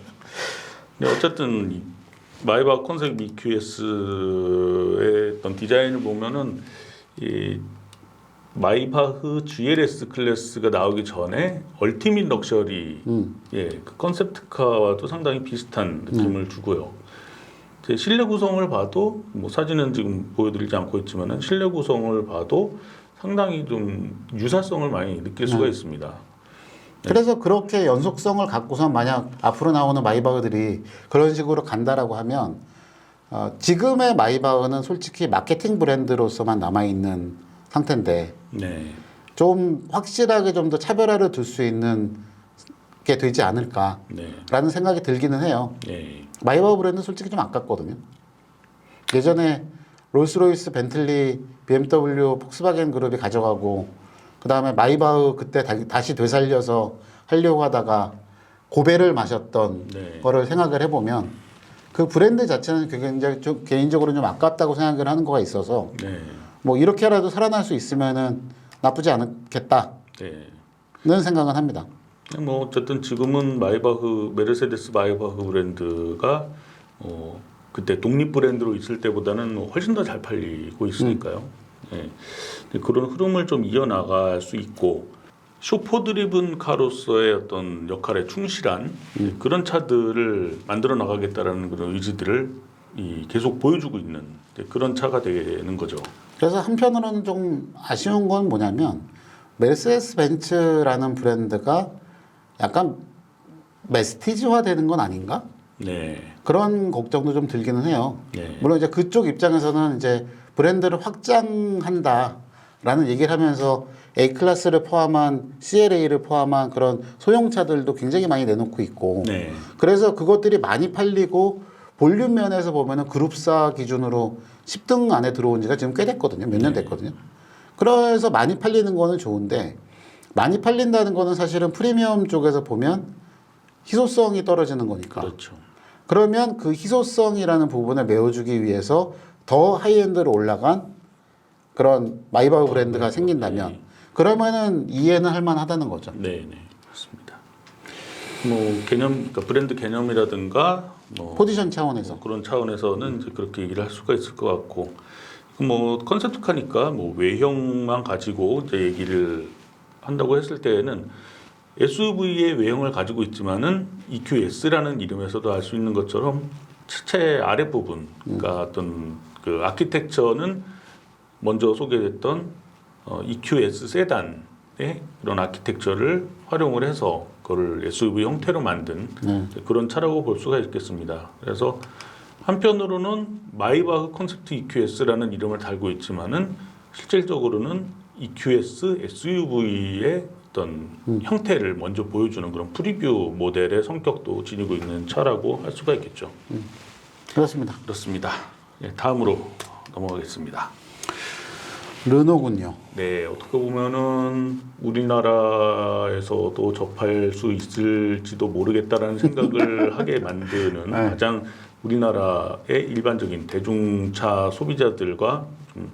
A: 근데 어쨌든 이 마이바흐 컨셉 EQS의 어떤 디자인을 보면은 이 마이바흐 GLS 클래스가 나오기 전에 얼티밋 럭셔리 그 컨셉트카와도 상당히 비슷한 느낌을 주고요. 이제 실내 구성을 봐도 뭐 사진은 지금 보여드리지 않고 있지만은 실내 구성을 봐도 상당히 좀 유사성을 많이 느낄 수가 있습니다.
B: 그래서 그렇게 연속성을 갖고서 만약 앞으로 나오는 마이바흐들이 그런 식으로 간다라고 하면 지금의 마이바흐는 솔직히 마케팅 브랜드로서만 남아있는 상태인데
A: 네.
B: 좀 확실하게 좀 더 차별화를 둘 수 있는 게 되지 않을까라는
A: 네.
B: 생각이 들기는 해요.
A: 네.
B: 마이바흐 브랜드 솔직히 좀 아깝거든요. 예전에 롤스로이스, 벤틀리, BMW, 폭스바겐 그룹이 가져가고 그 다음에 마이바흐 그때 다시 되살려서 하려고 하다가 고배를 마셨던
A: 네.
B: 거를 생각을 해보면 그 브랜드 자체는 굉장히 좀 개인적으로 좀 아깝다고 생각을 하는 거가 있어서
A: 네.
B: 뭐 이렇게라도 살아날 수 있으면은 나쁘지 않겠다는
A: 네.
B: 생각은 합니다.
A: 뭐 어쨌든 지금은 메르세데스 마이바흐 브랜드가 그때 독립 브랜드로 있을 때보다는 훨씬 더 잘 팔리고 있으니까요. 네. 그런 흐름을 좀 이어나갈 수 있고 쇼퍼 드리븐 카로서의 어떤 역할에 충실한 그런 차들을 만들어 나가겠다라는 그런 의지들을 계속 보여주고 있는 그런 차가 되는 거죠.
B: 그래서 한편으로는 좀 아쉬운 건 뭐냐면 메르세데스 벤츠라는 브랜드가 약간 메스티지화 되는 건 아닌가?
A: 네.
B: 그런 걱정도 좀 들기는 해요.
A: 네.
B: 물론 이제 그쪽 입장에서는 이제 브랜드를 확장한다라는 얘기를 하면서 A 클래스를 포함한 CLA를 포함한 그런 소형차들도 굉장히 많이 내놓고 있고.
A: 네.
B: 그래서 그것들이 많이 팔리고 볼륨 면에서 보면은 그룹사 기준으로 10등 안에 들어온 지가 지금 꽤 됐거든요. 몇 년 됐거든요. 그래서 많이 팔리는 거는 좋은데 많이 팔린다는 거는 사실은 프리미엄 쪽에서 보면 희소성이 떨어지는 거니까.
A: 그렇죠.
B: 그러면 그 희소성이라는 부분을 메워주기 위해서 더 하이엔드로 올라간 그런 마이바흐 브랜드가 생긴다면 그러면은 이해는 할 만하다는 거죠.
A: 네, 네. 그렇습니다. 뭐 그러니까 브랜드 개념이라든가 뭐
B: 포지션 차원에서.
A: 그런 차원에서는 이제 그렇게 얘기를 할 수가 있을 것 같고 뭐 컨셉트카니까 뭐 외형만 가지고 이제 얘기를 한다고 했을 때에는 SUV의 외형을 가지고 있지만은 EQS라는 이름에서도 알 수 있는 것처럼 차체 아랫 부분, 그러니까 어떤 그 아키텍처는 먼저 소개됐던 EQS 세단의 그런 아키텍처를 활용을 해서 그걸 SUV 형태로 만든 그런 차라고 볼 수가 있겠습니다. 그래서 한편으로는 마이바흐 컨셉트 EQS라는 이름을 달고 있지만은 실질적으로는 EQS SUV의 어떤 형태를 먼저 보여주는 그런 프리뷰 모델의 성격도 지니고 있는 차라고 할 수가 있겠죠.
B: 그렇습니다.
A: 그렇습니다. 예, 다음으로 넘어가겠습니다.
B: 르노군요.
A: 네, 어떻게 보면은 우리나라에서도 접할 수 있을지도 모르겠다라는 생각을 하게 만드는 가장 우리나라의 일반적인 대중차 소비자들과 좀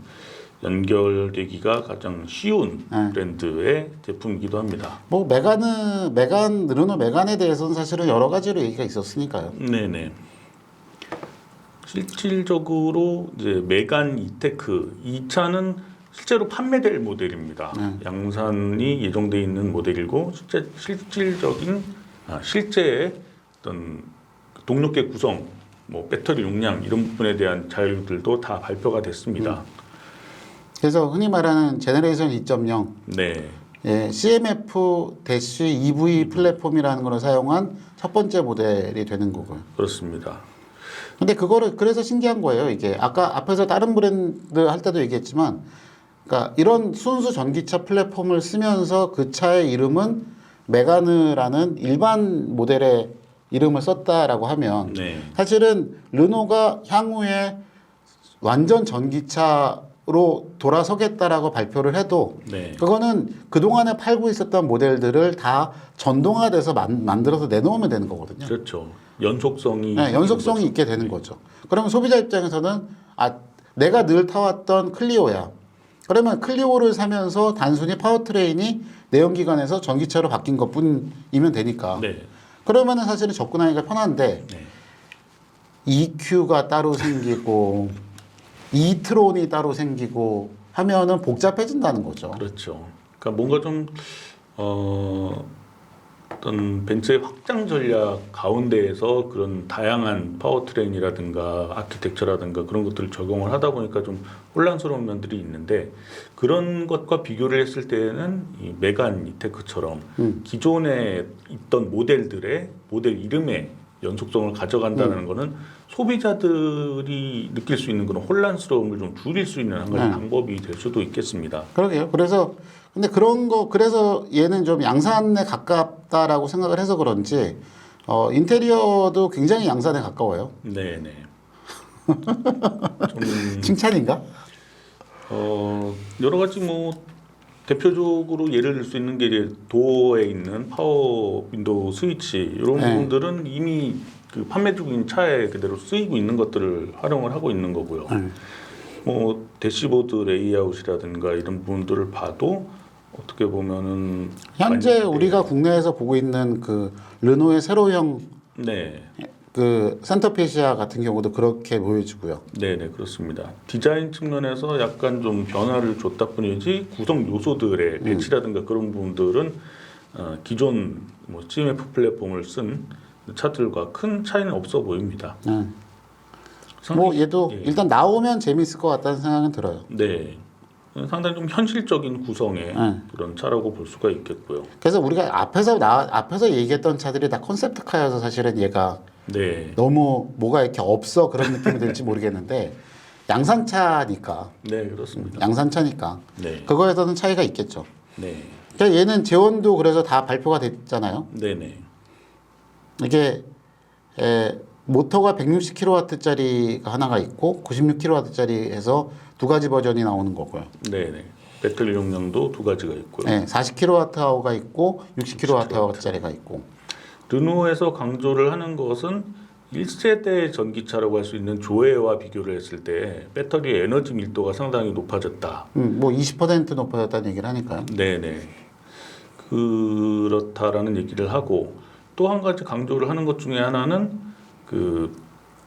A: 연결되기가 가장 쉬운 브랜드의 제품이기도 합니다.
B: 뭐 르노 메간에 대해서는 사실은 여러 가지로 얘기가 있었으니까요.
A: 네네. 실질적으로 이제 메간 이테크 이 차는 실제로 판매될 모델입니다. 양산이 예정돼 있는 모델이고 실제의 어떤 동력계 구성, 뭐 배터리 용량 이런 부분에 대한 자료들도 다 발표가 됐습니다.
B: 그래서 흔히 말하는 제너레이션 2.0
A: 네.
B: CMF-EV 플랫폼이라는 걸 사용한 첫 번째 모델이 되는 거고요.
A: 그렇습니다.
B: 근데 그거를 그래서 신기한 거예요. 이게 아까 앞에서 다른 브랜드 할 때도 얘기했지만, 그러니까 이런 순수 전기차 플랫폼을 쓰면서 그 차의 이름은 메가느라는 일반 모델의 이름을 썼다라고 하면
A: 네.
B: 사실은 르노가 향후에 완전 전기차로 돌아서겠다라고 발표를 해도
A: 네.
B: 그거는 그동안에 팔고 있었던 모델들을 다 전동화돼서 만들어서 내놓으면 되는 거거든요.
A: 그렇죠. 연속성이
B: 네, 연속성이 있게 되는 거죠. 그러면 소비자 입장에서는 내가 늘 타왔던 클리오야. 그러면 클리오를 사면서 단순히 파워트레인이 내연기관에서 전기차로 바뀐 것뿐이면 되니까.
A: 네.
B: 그러면은 사실은 접근하기가 편한데
A: 네.
B: EQ가 따로 생기고 이트론이 따로 생기고 하면은 복잡해진다는 거죠.
A: 그렇죠. 그러니까 뭔가 좀 어떤 벤츠의 확장 전략 가운데에서 그런 다양한 파워트레인이라든가 아키텍처라든가 그런 것들을 적용을 하다 보니까 좀 혼란스러운 면들이 있는데 그런 것과 비교를 했을 때는 이 메간 이테크처럼 기존에 있던 모델들의 모델 이름에 연속성을 가져간다는 거는 소비자들이 느낄 수 있는 그런 혼란스러움을 좀 줄일 수 있는 한 가지 방법이 될 수도 있겠습니다.
B: 그러게요. 그래서 근데 그래서 얘는 좀 양산에 가깝다라고 생각을 해서 그런지 인테리어도 굉장히 양산에 가까워요.
A: 네네. 좀
B: 칭찬인가?
A: 여러 가지 뭐 대표적으로 예를 들 수 있는 게 이제 도어에 있는 파워 윈도우 스위치 이런
B: 네.
A: 부분들은 이미 그 판매 중인 차에 그대로 쓰이고 있는 것들을 활용을 하고 있는 거고요. 뭐 대시보드 레이아웃이라든가 이런 부분들을 봐도 어떻게 보면은
B: 현재
A: 많이-
B: 우리가 국내에서 보고 있는 그 르노의 세로형
A: 네.
B: 그 센터페시아 같은 경우도 그렇게 보여지고요.
A: 네네 그렇습니다. 디자인 측면에서 약간 좀 변화를 줬다 뿐이지 구성 요소들의 배치라든가 그런 부분들은 기존 뭐 CMF 플랫폼을 쓴 차들과 큰 차이는 없어 보입니다.
B: 뭐 얘도
A: 예.
B: 일단 나오면 재밌을 것 같다는 생각은 들어요.
A: 네. 상당히 좀 현실적인 구성의 그런 차라고 볼 수가 있겠고요.
B: 그래서 우리가 앞에서 얘기했던 차들이 다 콘셉트카여서 사실은 얘가
A: 네.
B: 너무 뭐가 이렇게 없어 그런 느낌이 들지 모르겠는데 양산차니까
A: 네, 그렇습니다.
B: 양산차니까
A: 네.
B: 그거에서는 차이가 있겠죠.
A: 네.
B: 그러니까 얘는 재원도 그래서 다 발표가 됐잖아요.
A: 네네.
B: 이게 모터가 160kW짜리가 하나가 있고 96kW짜리 해서 두 가지 버전이 나오는 거고요.
A: 네네. 배터리 용량도 두 가지가 있고요.
B: 네, 40kWh가 있고 60kWh짜리가 있고.
A: 르노에서 강조를 하는 것은 1세대 전기차라고 할 수 있는 조회와 비교를 했을 때 배터리의 에너지 밀도가 상당히 높아졌다.
B: 뭐 20% 높아졌다는 얘기를 하니까요.
A: 네네. 그렇다라는 얘기를 하고 또 한 가지 강조를 하는 것 중에 하나는 그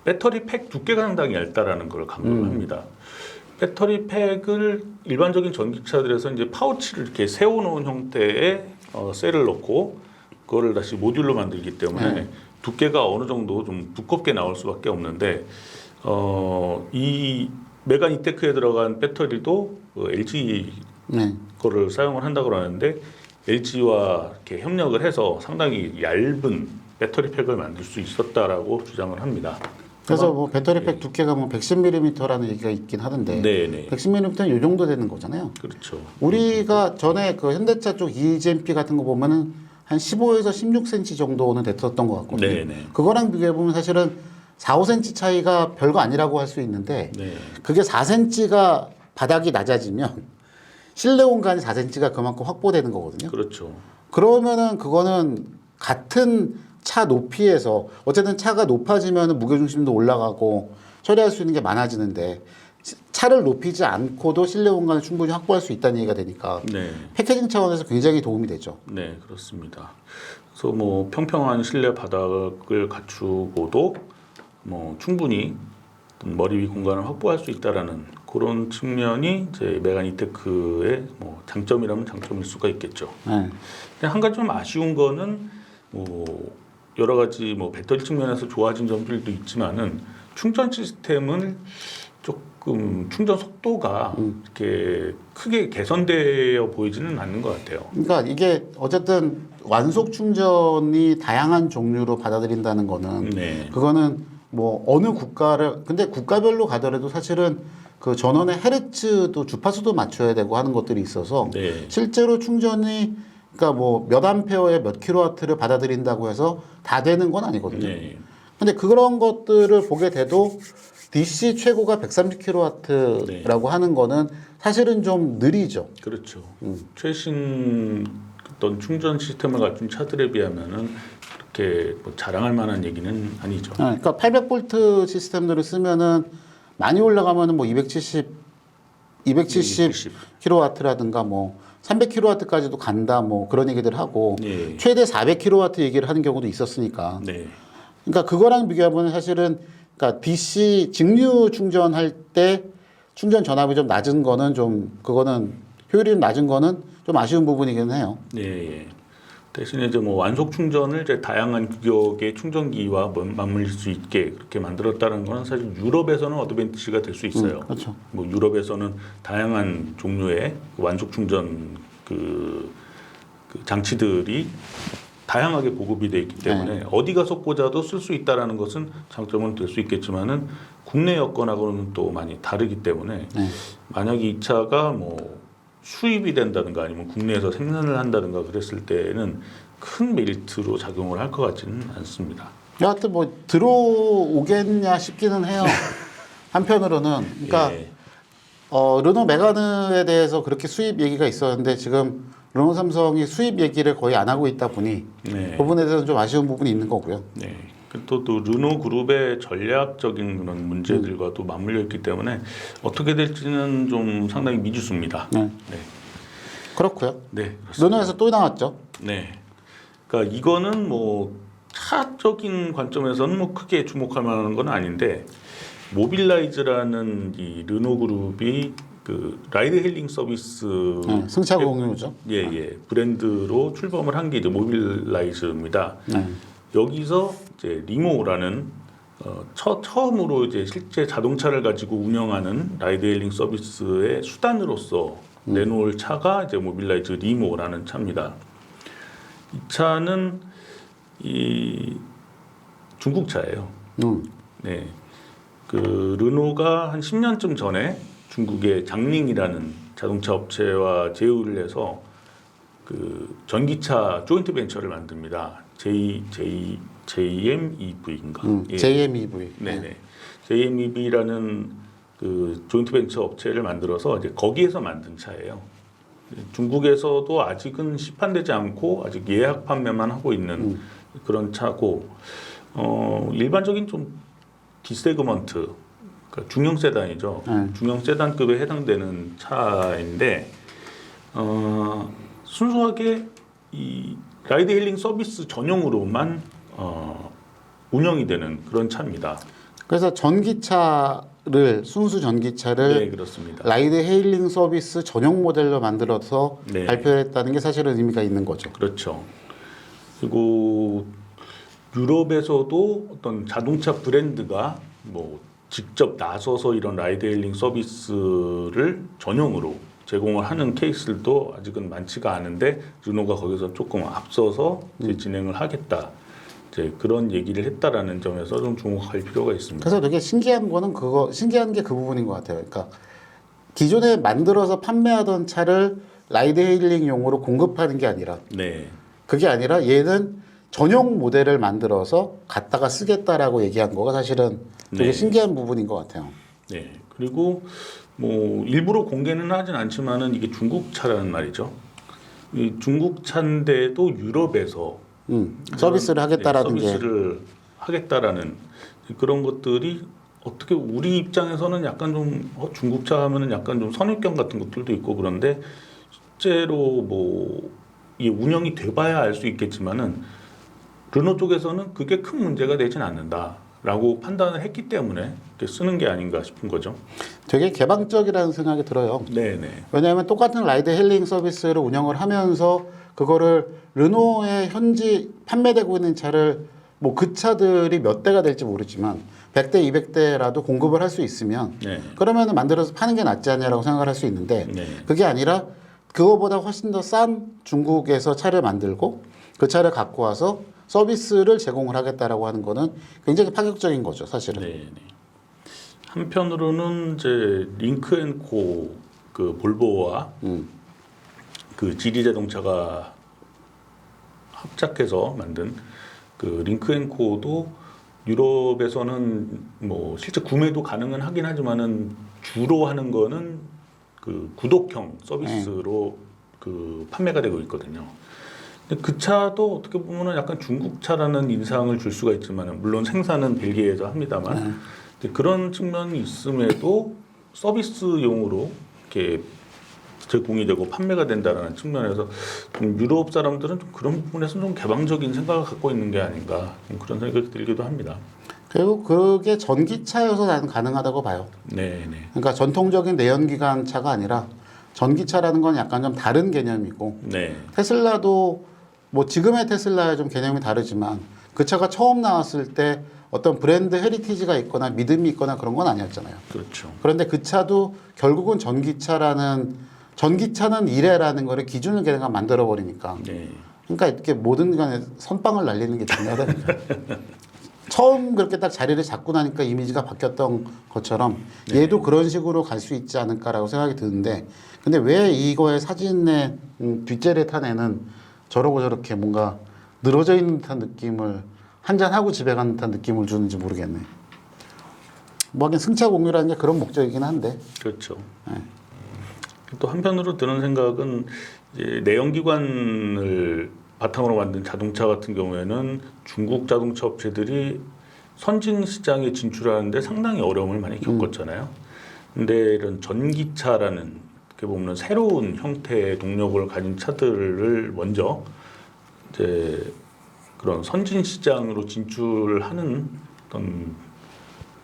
A: 배터리 팩 두께가 상당히 얇다라는 걸 강조를 합니다. 배터리 팩을 일반적인 전기차들에서 이제 파우치를 이렇게 세워놓은 형태의 셀을 넣고 그거를 다시 모듈로 만들기 때문에 두께가 어느 정도 좀 두껍게 나올 수밖에 없는데 이 메간 이테크에 들어간 배터리도 LG
B: 네.
A: 거를 사용을 한다고 그러는데 LG와 이렇게 협력을 해서 상당히 얇은 배터리 팩을 만들 수 있었다라고 주장을 합니다.
B: 그래서 뭐 배터리팩 두께가 뭐 110mm라는 얘기가 있긴 하던데
A: 네네.
B: 110mm는 이 정도 되는 거잖아요.
A: 그렇죠.
B: 우리가 전에 그 현대차 쪽 EGMP 같은 거 보면은 한 15에서 16cm 정도는 됐었던 것 같거든요.
A: 네네.
B: 그거랑 비교해 보면 사실은 4, 5cm 차이가 별거 아니라고 할 수 있는데
A: 네.
B: 그게 4cm가 바닥이 낮아지면 실내 공간이 4cm가 그만큼 확보되는 거거든요.
A: 그렇죠.
B: 그러면은 그거는 같은 차 높이에서 어쨌든 차가 높아지면 무게중심도 올라가고 처리할 수 있는 게 많아지는데 차를 높이지 않고도 실내 공간을 충분히 확보할 수 있다는 얘기가 되니까
A: 네.
B: 패키징 차원에서 굉장히 도움이 되죠.
A: 네, 그렇습니다. 그래서 뭐 평평한 실내 바닥을 갖추고도 뭐 충분히 머리 위 공간을 확보할 수 있다라는 그런 측면이 이제 메간 이테크의 뭐 장점이라면 장점일 수가 있겠죠.
B: 네.
A: 근데 한 가지 좀 아쉬운 거는 뭐 여러 가지 뭐 배터리 측면에서 좋아진 점들도 있지만은 충전 시스템은 조금 충전 속도가 이렇게 크게 개선되어 보이지는 않는 것 같아요.
B: 그러니까 이게 어쨌든 완속 충전이 다양한 종류로 받아들인다는 거는
A: 네,
B: 그거는 뭐 어느 국가를 근데 국가별로 가더라도 사실은 그 전원의 헤르츠도 주파수도 맞춰야 되고 하는 것들이 있어서
A: 네.
B: 실제로 충전이 그러니까 뭐 몇 암페어에 몇 킬로와트를 받아들인다고 해서 다 되는 건 아니거든요.
A: 네.
B: 근데 그런 것들을 보게 돼도 DC 최고가 130킬로와트라고 하는 거는 사실은 좀 느리죠.
A: 그렇죠. 최신 어떤 충전 시스템을 갖춘 차들에 비하면은 그렇게 뭐 자랑할 만한 얘기는 아니죠.
B: 그러니까 800볼트 시스템들을 쓰면은 많이 올라가면은 뭐 270 킬로와트라든가 뭐 300킬로와트까지도 간다 뭐 그런 얘기들 하고
A: 네.
B: 최대 400킬로와트 얘기를 하는 경우도 있었으니까.
A: 네.
B: 그러니까 그거랑 비교하면 사실은 그러니까 DC 직류 충전할 때 충전 전압이 좀 낮은 거는 좀 그거는 효율이 좀 낮은 거는 좀 아쉬운 부분이긴 해요.
A: 네. 예. 대신에 이제 뭐 완속 충전을 이제 다양한 규격의 충전기와 맞물릴 수 있게 그렇게 만들었다는 거는 사실 유럽에서는 어드밴티지가 될 수 있어요.
B: 그렇죠.
A: 뭐 유럽에서는 다양한 종류의 완속 충전 그 장치들이 다양하게 보급이 돼 있기 때문에 어디 가서 꽂아도 쓸 수 있다라는 것은 장점은 될 수 있겠지만은 국내 여건하고는 또 많이 다르기 때문에 만약 이 차가 뭐 수입이 된다든가 아니면 국내에서 생산을 한다든가 그랬을 때는 큰 메리트로 작용을 할 것 같지는 않습니다.
B: 여하튼 뭐 들어오겠냐 싶기는 해요. 한편으로는 그러니까
A: 예.
B: 르노 메가는에 대해서 그렇게 수입 얘기가 있었는데 지금 르노 삼성이 수입 얘기를 거의 안 하고 있다 보니
A: 네.
B: 그 부분에 대해서는 좀 아쉬운 부분이 있는 거고요.
A: 네. 또 르노 그룹의 전략적인 그런 문제들과도 맞물려 있기 때문에 어떻게 될지는 좀 상당히 미지수입니다.
B: 네.
A: 네.
B: 그렇고요.
A: 네.
B: 르노에서 또 나왔죠.
A: 네. 그러니까 이거는 뭐 차적인 관점에서는 뭐 크게 주목할 만한 건 아닌데 모빌라이즈라는 이 르노 그룹이 그 라이드 헤일링 서비스
B: 승차 공유죠.
A: 예, 브랜드로 출범을 한 게 이제 모빌라이즈입니다. 여기서 이제 리모라는 처음으로 이제 실제 자동차를 가지고 운영하는 라이드 헤일링 서비스의 수단으로서 내놓을 차가 이제 모빌라이즈 리모라는 차입니다. 이 차는 이 중국 차예요. 네, 그 르노가 한 10년쯤 전에 중국의 장닝이라는 자동차 업체와 제휴를 해서 그 전기차 조인트 벤처를 만듭니다. JMEV인가? 예.
B: JMEV.
A: 네네. JMEV라는 그 조인트 벤처 업체를 만들어서 이제 거기에서 만든 차예요. 중국에서도 아직은 시판되지 않고 아직 예약 판매만 하고 있는 그런 차고, 일반적인 좀 디세그먼트, 그러니까 중형 세단이죠. 중형 세단급에 해당되는 차인데, 순수하게 이 라이드 힐링 서비스 전용으로만 운영이 되는 그런 차입니다.
B: 그래서 순수 전기차를
A: 네, 그렇습니다.
B: 라이드 헤일링 서비스 전용 모델로 만들어서
A: 네.
B: 발표했다는 게 사실은 의미가 있는 거죠.
A: 그렇죠. 그리고 유럽에서도 어떤 자동차 브랜드가 뭐 직접 나서서 이런 라이드 헤일링 서비스를 전용으로 제공을 하는 케이스들도 아직은 많지가 않은데 르노가 거기서 조금 앞서서 이제 진행을 하겠다. 이제 그런 얘기를 했다라는 점에서 좀 주목할 필요가 있습니다.
B: 그래서 되게 신기한 게 그 부분인 것 같아요. 그러니까 기존에 만들어서 판매하던 차를 라이드 헤일링용으로 공급하는 게 아니라
A: 네.
B: 그게 아니라 얘는 전용 모델을 만들어서 갖다가 쓰겠다라고 얘기한 거가 사실은 되게
A: 네.
B: 신기한 부분인 것 같아요.
A: 네. 그리고 뭐 일부러 공개는 하진 않지만은 이게 중국 차라는 말이죠. 이 중국 차인데도 유럽에서
B: 서비스를 하겠다라는 게
A: 서비스를 하겠다라는 그런 것들이 어떻게 우리 입장에서는 약간 좀 중국차 하면은 약간 좀 선입견 같은 것들도 있고 그런데 실제로 뭐 이 운영이 돼봐야 알 수 있겠지만은 르노 쪽에서는 그게 큰 문제가 되진 않는다라고 판단을 했기 때문에 이렇게 쓰는 게 아닌가 싶은 거죠.
B: 되게 개방적이라는 생각이 들어요.
A: 네네.
B: 왜냐하면 똑같은 라이드 헬링 서비스를 운영을 하면서 그거를 르노의 현지 판매되고 있는 차를 뭐 그 차들이 몇 대가 될지 모르지만 100대, 200대라도 공급을 할 수 있으면
A: 네.
B: 그러면 만들어서 파는 게 낫지 않냐라고 생각을 할 수 있는데
A: 네.
B: 그게 아니라 그거보다 훨씬 더 싼 중국에서 차를 만들고 그 차를 갖고 와서 서비스를 제공을 하겠다라고 하는 거는 굉장히 파격적인 거죠, 사실은.
A: 네, 네. 한편으로는 이제 링크앤코 그 볼보와 그 GD 자동차가 합작해서 만든 그 링크앤코도 유럽에서는 뭐 실제 구매도 가능은 하긴 하지만은 주로 하는 거는 그 구독형 서비스로 그 판매가 되고 있거든요. 근데 그 차도 어떻게 보면은 약간 중국 차라는 인상을 줄 수가 있지만은 물론 생산은 벨기에에서 합니다만 근데 그런 측면이 있음에도 서비스용으로 이렇게 제공이 되고 판매가 된다는 측면에서 좀 유럽 사람들은 좀 그런 부분에서 좀 개방적인 생각을 갖고 있는 게 아닌가 좀 그런 생각이 들기도 합니다.
B: 그리고 그게 전기차여서 나는 가능하다고 봐요.
A: 네, 네,
B: 그러니까 전통적인 내연기관 차가 아니라 전기차라는 건 약간 좀 다른 개념이고
A: 네,
B: 테슬라도 뭐 지금의 테슬라야 좀 개념이 다르지만 그 차가 처음 나왔을 때 어떤 브랜드 헤리티지가 있거나 믿음이 있거나 그런 건 아니었잖아요.
A: 그렇죠.
B: 그런데 그 차도 결국은 전기차는 이래라는 거를 기준을 걔네가 만들어 버리니까.
A: 네,
B: 그러니까 이렇게 모든 간에 선빵을 날리는 게 중요하다니까. 처음 그렇게 딱 자리를 잡고 나니까 이미지가 바뀌었던 것처럼 얘도 그런 식으로 갈 수 있지 않을까라고 생각이 드는데 근데 왜 이거의 사진의 뒷자리에 탄 애는 저러고 저렇게 뭔가 늘어져 있는 듯한 느낌을 한잔하고 집에 가는 듯한 느낌을 주는지 모르겠네. 뭐 하긴 승차 공유라는 게 그런 목적이긴 한데.
A: 그렇죠.
B: 네.
A: 또 한편으로 드는 생각은 이제 내연기관을 바탕으로 만든 자동차 같은 경우에는 중국 자동차 업체들이 선진 시장에 진출하는데 상당히 어려움을 많이 겪었잖아요. 근데 이런 전기차라는 이렇게 보면 새로운 형태의 동력을 가진 차들을 먼저 이제 그런 선진 시장으로 진출하는 어떤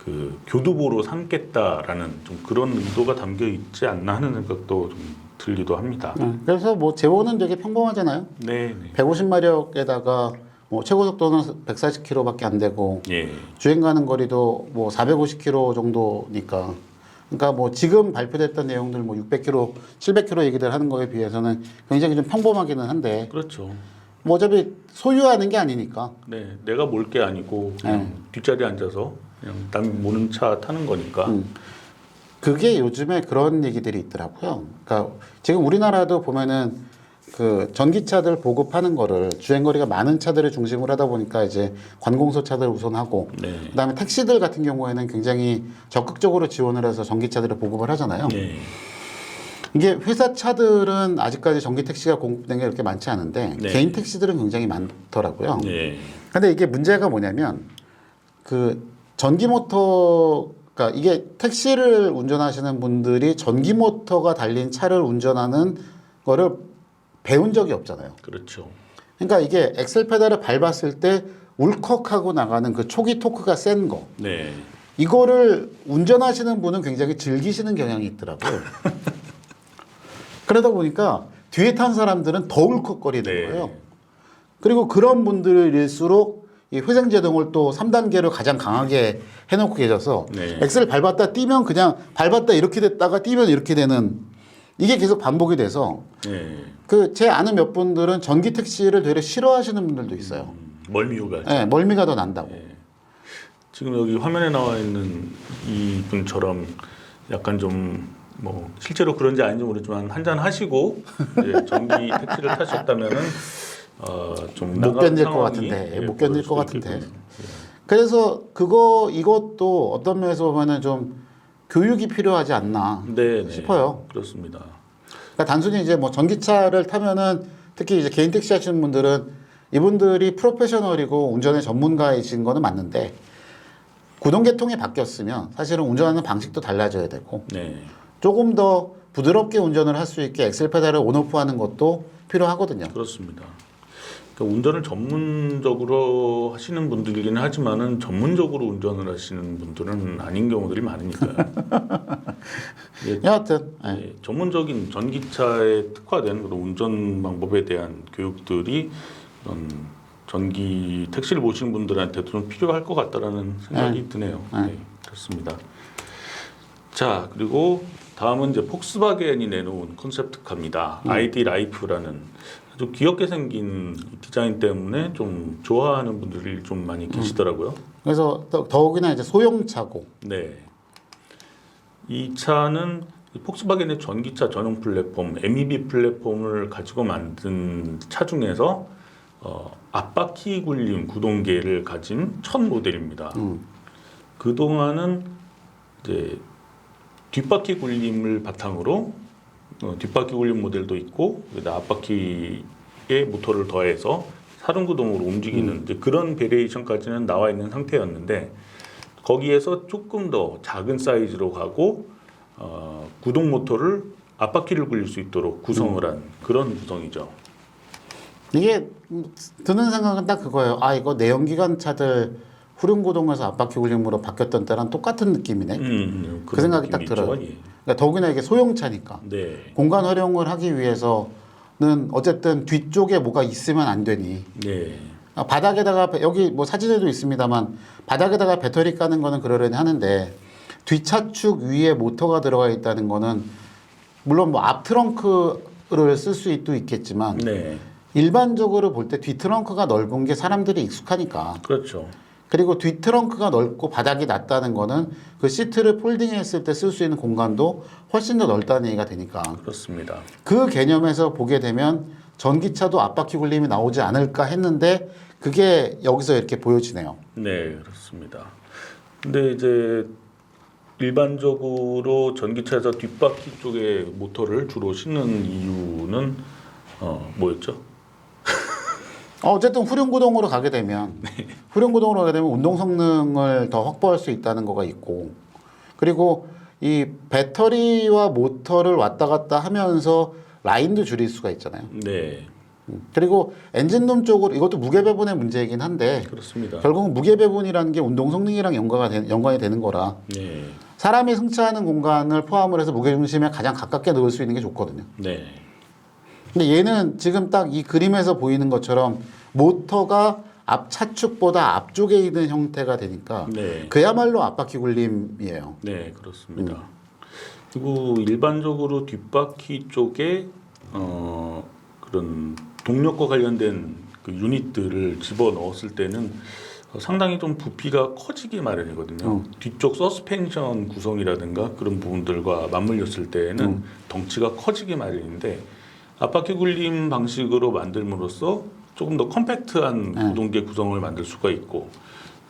A: 그 교두보로 삼겠다라는 좀 그런 의도가 담겨 있지 않나 하는 생각도 좀 들기도 합니다.
B: 그래서 뭐 제원은 되게 평범하잖아요.
A: 네, 네.
B: 150마력에다가 뭐 최고 속도는 140km밖에 안 되고
A: 예,
B: 주행 가는 거리도 뭐 450km 정도니까 그러니까 뭐 지금 발표됐던 내용들 뭐 600km, 700km 얘기들 하는 거에 비해서는 굉장히 좀 평범하기는 한데
A: 그렇죠.
B: 뭐 어차피 소유하는 게 아니니까
A: 네, 내가 몰 게 아니고 그냥 뒷자리에 앉아서 그냥 남 모는 차 타는 거니까.
B: 그게 요즘에 그런 얘기들이 있더라고요. 그러니까 지금 우리나라도 보면은 그 전기차들 보급하는 거를 주행거리가 많은 차들을 중심으로 하다 보니까 이제 관공서 차들을 우선하고
A: 네,
B: 그다음에 택시들 같은 경우에는 굉장히 적극적으로 지원을 해서 전기차들을 보급을 하잖아요.
A: 네,
B: 이게 회사 차들은 아직까지 전기 택시가 공급된 게 그렇게 많지 않은데
A: 네.
B: 개인 택시들은 굉장히 많더라고요.
A: 네,
B: 근데 이게 문제가 뭐냐면 그 전기 모터 그러니까 이게 택시를 운전하시는 분들이 전기 모터가 달린 차를 운전하는 거를 배운 적이 없잖아요.
A: 그렇죠.
B: 그러니까 이게 엑셀 페달을 밟았을 때 울컥하고 나가는 그 초기 토크가 센 거.
A: 네,
B: 이거를 운전하시는 분은 굉장히 즐기시는 경향이 있더라고요. 그러다 보니까 뒤에 탄 사람들은 더 울컥거리는
A: 네.
B: 거예요. 그리고 그런 분들일수록 이 회생제동을 또 3단계로 가장 강하게 해놓고 계셔서
A: 네.
B: 엑셀 밟았다 뛰면 그냥 밟았다 이렇게 됐다가 뛰면 이렇게 되는 이게 계속 반복이 돼서
A: 네.
B: 그 제 아는 몇 분들은 전기 택시를 되게 싫어하시는 분들도 있어요.
A: 멀미우가.
B: 네, 멀미가 더 난다고.
A: 네. 지금 여기 화면에 나와 있는 이 분처럼 약간 좀 뭐 실제로 그런지 아닌지 모르지만 한잔 하시고 이제 전기 택시를 타셨다면은 좀
B: 못 견딜 것
A: 상황이,
B: 같은데,
A: 예,
B: 못 견딜
A: 그럴
B: 것
A: 수도
B: 같은데.
A: 있겠군요.
B: 그래서 이것도 어떤 면에서 보면은 좀 교육이 필요하지 않나
A: 네, 네.
B: 싶어요.
A: 그렇습니다.
B: 그러니까 단순히 이제 뭐 전기차를 타면은 특히 이제 개인 택시 하시는 분들은 이분들이 프로페셔널이고 운전의 전문가이신 거는 맞는데 구동계통이 바뀌었으면 사실은 운전하는 방식도 달라져야 되고
A: 네.
B: 조금 더 부드럽게 운전을 할 수 있게 엑셀 페달을 온오프하는 것도 필요하거든요.
A: 그렇습니다. 그러니까 운전을 전문적으로 하시는 분들이긴 하지만은 전문적으로 운전을 하시는 분들은 아닌 경우들이 많으니까요. 예,
B: 여하튼
A: 예, 전문적인 전기차에 특화된 그런 운전 방법에 대한 교육들이 그런 전기 택시를 모시는 분들한테도 좀 필요할 것 같다라는 생각이 드네요. 네, 그렇습니다. 자, 그리고 다음은 이제 폭스바겐이 내놓은 컨셉트카입니다. ID 라이프라는 아주 귀엽게 생긴 디자인 때문에 좀 좋아하는 분들이 좀 많이 계시더라고요.
B: 그래서 더욱이나 이제 소형차고.
A: 네. 이 차는 폭스바겐의 전기차 전용 플랫폼 MEB 플랫폼을 가지고 만든 차 중에서 앞바퀴 굴림 구동계를 가진 첫 모델입니다. 그 동안은 이제 뒷바퀴 굴림을 바탕으로 뒷바퀴 굴림 모델도 있고 앞바퀴에 모터를 더해서 사륜구동으로 움직이는 이제 그런 베리에이션까지는 나와 있는 상태였는데 거기에서 조금 더 작은 사이즈로 가고 구동 모터를 앞바퀴를 굴릴 수 있도록 구성을 한 그런 구성이죠.
B: 이게 드는 생각은 딱 그거예요. 아 이거 내연기관 차들 후륜구동에서 앞바퀴 굴림으로 바뀌었던 때랑 똑같은 느낌이네. 그
A: 그런
B: 생각이 딱
A: 느낌이
B: 들어요.
A: 있죠. 예.
B: 그러니까 더욱이나 이게 소형차니까
A: 네.
B: 공간 활용을 하기 위해서는 어쨌든 뒤쪽에 뭐가 있으면 안 되니.
A: 네.
B: 바닥에다가 여기 뭐 사진에도 있습니다만 바닥에다가 배터리 까는 거는 그러려니 하는데 뒷차축 위에 모터가 들어가 있다는 거는 물론 뭐 앞 트렁크를 쓸 수도 있겠지만
A: 네.
B: 일반적으로 볼 때 뒷 트렁크가 넓은 게 사람들이 익숙하니까.
A: 그렇죠.
B: 그리고 뒷 트렁크가 넓고 바닥이 낮다는 거는 그 시트를 폴딩했을 때 쓸 수 있는 공간도 훨씬 더 넓다는 얘기가 되니까
A: 그렇습니다.
B: 그 개념에서 보게 되면 전기차도 앞바퀴 굴림이 나오지 않을까 했는데 그게 여기서 이렇게 보여지네요.
A: 네, 그렇습니다. 근데 이제 일반적으로 전기차에서 뒷바퀴 쪽에 모터를 주로 싣는 이유는 뭐였죠?
B: 어쨌든 후륜구동으로 가게 되면 후륜구동으로 가게 되면 운동 성능을 더 확보할 수 있다는 거가 있고 그리고 이 배터리와 모터를 왔다 갔다 하면서 라인도 줄일 수가 있잖아요.
A: 네,
B: 그리고 엔진룸 쪽으로 이것도 무게 배분의 문제이긴 한데
A: 그렇습니다.
B: 결국은 무게 배분이라는 게 운동 성능이랑 연관이 되는 거라
A: 네,
B: 사람이 승차하는 공간을 포함을 해서 무게 중심에 가장 가깝게 넣을 수 있는 게 좋거든요.
A: 네,
B: 근데 얘는 지금 딱 이 그림에서 보이는 것처럼 모터가 앞 차축보다 앞쪽에 있는 형태가 되니까
A: 네.
B: 그야말로 앞바퀴 굴림이에요.
A: 네, 그렇습니다. 그리고 일반적으로 뒷바퀴 쪽에 그런 동력과 관련된 그 유닛들을 집어 넣었을 때는 상당히 좀 부피가 커지기 마련이거든요. 뒤쪽 서스펜션 구성이라든가 그런 부분들과 맞물렸을 때에는 덩치가 커지기 마련인데 앞바퀴 굴림 방식으로 만들므로써 조금 더 컴팩트한 구동계 구성을 만들 수가 있고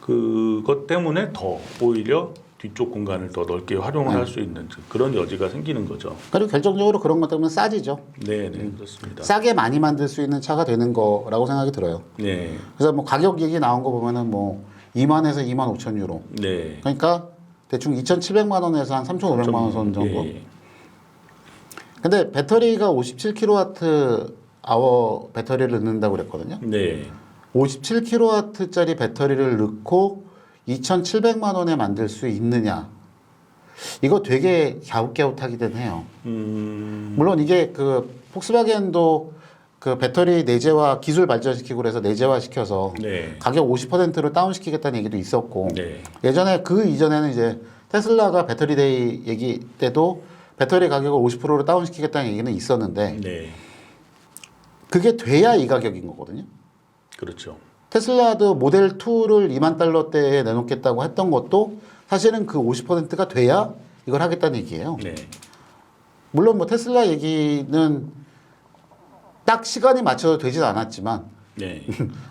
A: 그것 때문에 더 오히려 뒤쪽 공간을 더 넓게 활용을 할 수 있는 그런 여지가 생기는 거죠.
B: 그리고 결정적으로 그런 것 때문에 싸지죠.
A: 네, 네, 그렇습니다.
B: 싸게 많이 만들 수 있는 차가 되는 거라고 생각이 들어요.
A: 네,
B: 그래서 뭐 가격 얘기 나온 거 보면은 뭐 2만에서 2만 5천 유로.
A: 네.
B: 그러니까 대충 2,700만 원에서 한 3,500만 원 선 정도.
A: 예,
B: 근데 배터리가 57kWh 배터리를 넣는다고 그랬거든요.
A: 네,
B: 57kW짜리 배터리를 넣고 2,700만 원에 만들 수 있느냐? 이거 되게 갸웃갸웃하기는 해요. 물론 이게 그 폭스바겐도 그 배터리 내재화 기술 발전시키고 그래서 내재화 시켜서
A: 네,
B: 가격 50%를 다운시키겠다는 얘기도 있었고
A: 네,
B: 예전에 그 이전에는 이제 테슬라가 배터리 데이 얘기 때도 배터리 가격을 50%로 다운시키겠다는 얘기는 있었는데
A: 네,
B: 그게 돼야 이 가격인 거거든요.
A: 그렇죠.
B: 테슬라도 모델 2를 2만 달러대에 내놓겠다고 했던 것도 사실은 그 50%가 돼야 이걸 하겠다는 얘기예요.
A: 네,
B: 물론 뭐 테슬라 얘기는 딱 시간이 맞춰서 되진 않았지만
A: 네,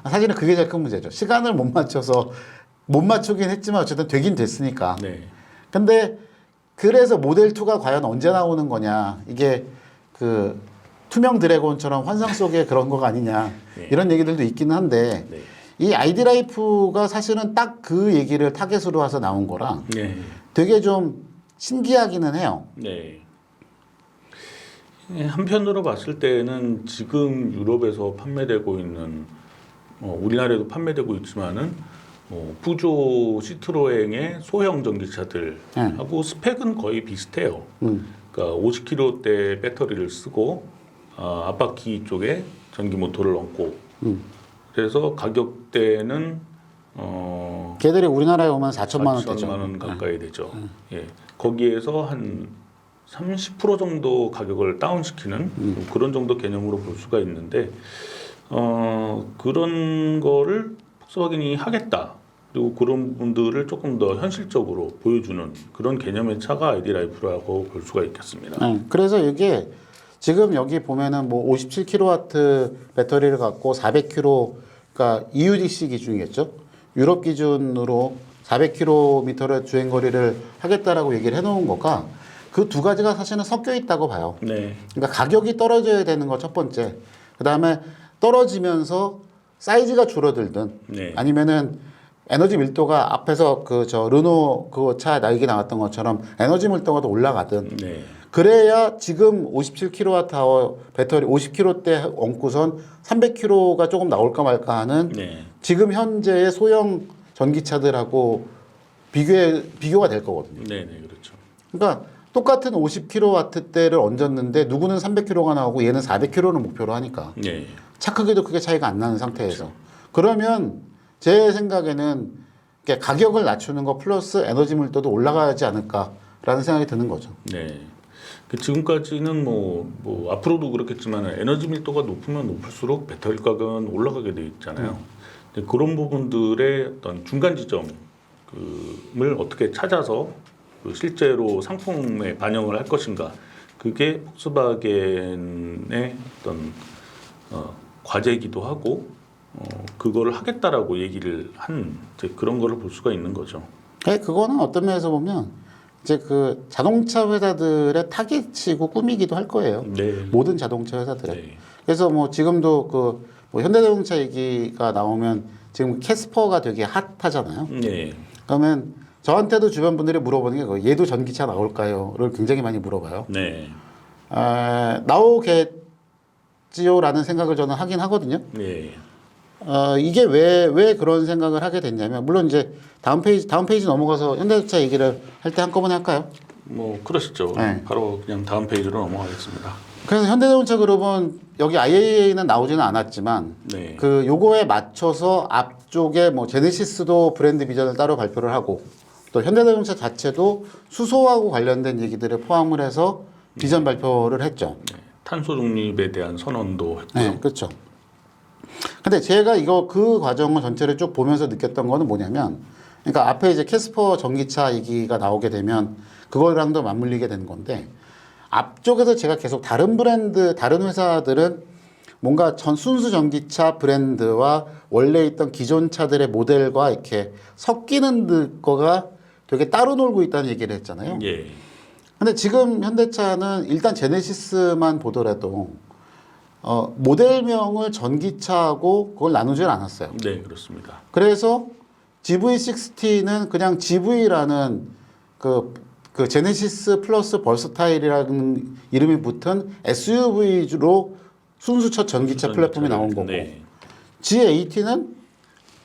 B: 사실은 그게 제일 큰 문제죠. 시간을 못 맞춰서 못 맞추긴 했지만 어쨌든 되긴 됐으니까.
A: 네,
B: 근데 그래서 모델 2가 과연 언제 나오는 거냐 이게 그 투명 드래곤처럼 환상 속의 그런 거가 아니냐
A: 네.
B: 이런 얘기들도 있기는 한데
A: 네,
B: 이 아이디라이프가 사실은 딱 그 얘기를 타겟으로 해서 나온 거라
A: 네,
B: 되게 좀 신기하기는 해요.
A: 네. 한편으로 봤을 때는 지금 유럽에서 판매되고 있는 우리나라에도 판매되고 있지만은 푸조 시트로행의 소형 전기차들하고 스펙은 거의 비슷해요. 그러니까 50kg대 배터리를 쓰고 앞바퀴 쪽에 전기 모터를 얹고 그래서 가격대는
B: 걔들이 우리나라에 오면 4천만 원대죠.
A: 4천만 원 가까이 되죠. 예, 거기에서 한 30% 정도 가격을 다운시키는 그런 정도 개념으로 볼 수가 있는데 그런 거를 폭스바겐이 하겠다. 그리고 그런 분들을 조금 더 현실적으로 보여주는 그런 개념의 차가 ID 라이프라고 볼 수가 있겠습니다.
B: 그래서 이게 지금 여기 보면은 뭐 57kW 배터리를 갖고 400km, 그러니까 EUDC 기준이겠죠. 유럽 기준으로 400km를 주행 거리를 하겠다라고 얘기를 해놓은 거가 그 두 가지가 사실은 섞여 있다고 봐요.
A: 네.
B: 그러니까 가격이 떨어져야 되는 거 첫 번째. 그 다음에 떨어지면서 사이즈가 줄어들든
A: 네.
B: 아니면은 에너지 밀도가 앞에서 그 르노 그 차 얘기 나왔던 것처럼 에너지 밀도가 더 올라가든
A: 네.
B: 그래야 지금 57kWh 배터리 50km대 얹고선 300km가 조금 나올까 말까 하는
A: 네.
B: 지금 현재의 소형 전기차들하고 비교가 될 거거든요.
A: 네, 네, 그렇죠.
B: 그러니까 똑같은 50kW대를 얹었는데 누구는 300km가 나오고 얘는 400km를 목표로 하니까
A: 네.
B: 차 크기도 크게 차이가 안 나는 상태에서 그러면 제 생각에는 이렇게 가격을 낮추는 거 플러스 에너지 밀도도 올라가지 않을까라는 생각이 드는 거죠.
A: 네. 지금까지는 뭐 앞으로도 그렇겠지만 에너지 밀도가 높으면 높을수록 배터리 가격은 올라가게 돼 있잖아요. 근데 그런 부분들의 어떤 중간 지점을 어떻게 찾아서 실제로 상품에 반영을 할 것인가, 그게 폭스바겐의 어떤 과제이기도 하고 그거를 하겠다라고 얘기를 한 이제 그런 거를 볼 수가 있는 거죠.
B: 네, 그거는 어떤 면에서 보면 이제 그 자동차 회사들의 타깃이고 꿈이기도 할 거예요.
A: 네.
B: 모든 자동차 회사들의.
A: 네.
B: 그래서 뭐 지금도 뭐 현대자동차 얘기가 나오면 지금 캐스퍼가 되게 핫하잖아요.
A: 네.
B: 그러면 저한테도 주변 분들이 물어보는 게 그거예요. 얘도 전기차 나올까요?를 굉장히 많이 물어봐요.
A: 네.
B: 나오겠지요라는 생각을 저는 하긴 하거든요.
A: 네.
B: 이게 왜 그런 생각을 하게 됐냐면, 물론 이제 다음 페이지 넘어가서 현대자동차 얘기를 할 때 한꺼번에 할까요?
A: 뭐 그러시죠.
B: 네.
A: 바로 그냥 다음 페이지로 넘어가겠습니다.
B: 그래서 현대자동차 그룹은 여기 IAA는 나오지는 않았지만,
A: 네.
B: 그 요거에 맞춰서 앞쪽에 뭐 제네시스도 브랜드 비전을 따로 발표를 하고, 또 현대자동차 자체도 수소하고 관련된 얘기들을 포함을 해서 비전 발표를 했죠.
A: 네. 탄소 중립에 대한 선언도 했고요.
B: 네, 그렇죠. 근데 제가 그 과정을 전체를 쭉 보면서 느꼈던 거는 뭐냐면, 그러니까 앞에 이제 캐스퍼 전기차 얘기가 나오게 되면 그거랑도 맞물리게 되는 건데, 앞쪽에서 제가 계속 다른 회사들은 뭔가 순수 전기차 브랜드와 원래 있던 기존 차들의 모델과 이렇게 섞이는 거가 되게 따로 놀고 있다는 얘기를 했잖아요.
A: 예.
B: 근데 지금 현대차는 일단 제네시스만 보더라도 모델명을 전기차하고 그걸 나누질 않았어요.
A: 네, 그렇습니다.
B: 그래서 GV60는 그냥 GV라는 그 제네시스 플러스 벌스타일이라는 이름이 붙은 SUV로 순수 첫 전기차 플랫폼이 나온 거고,
A: 네.
B: G80는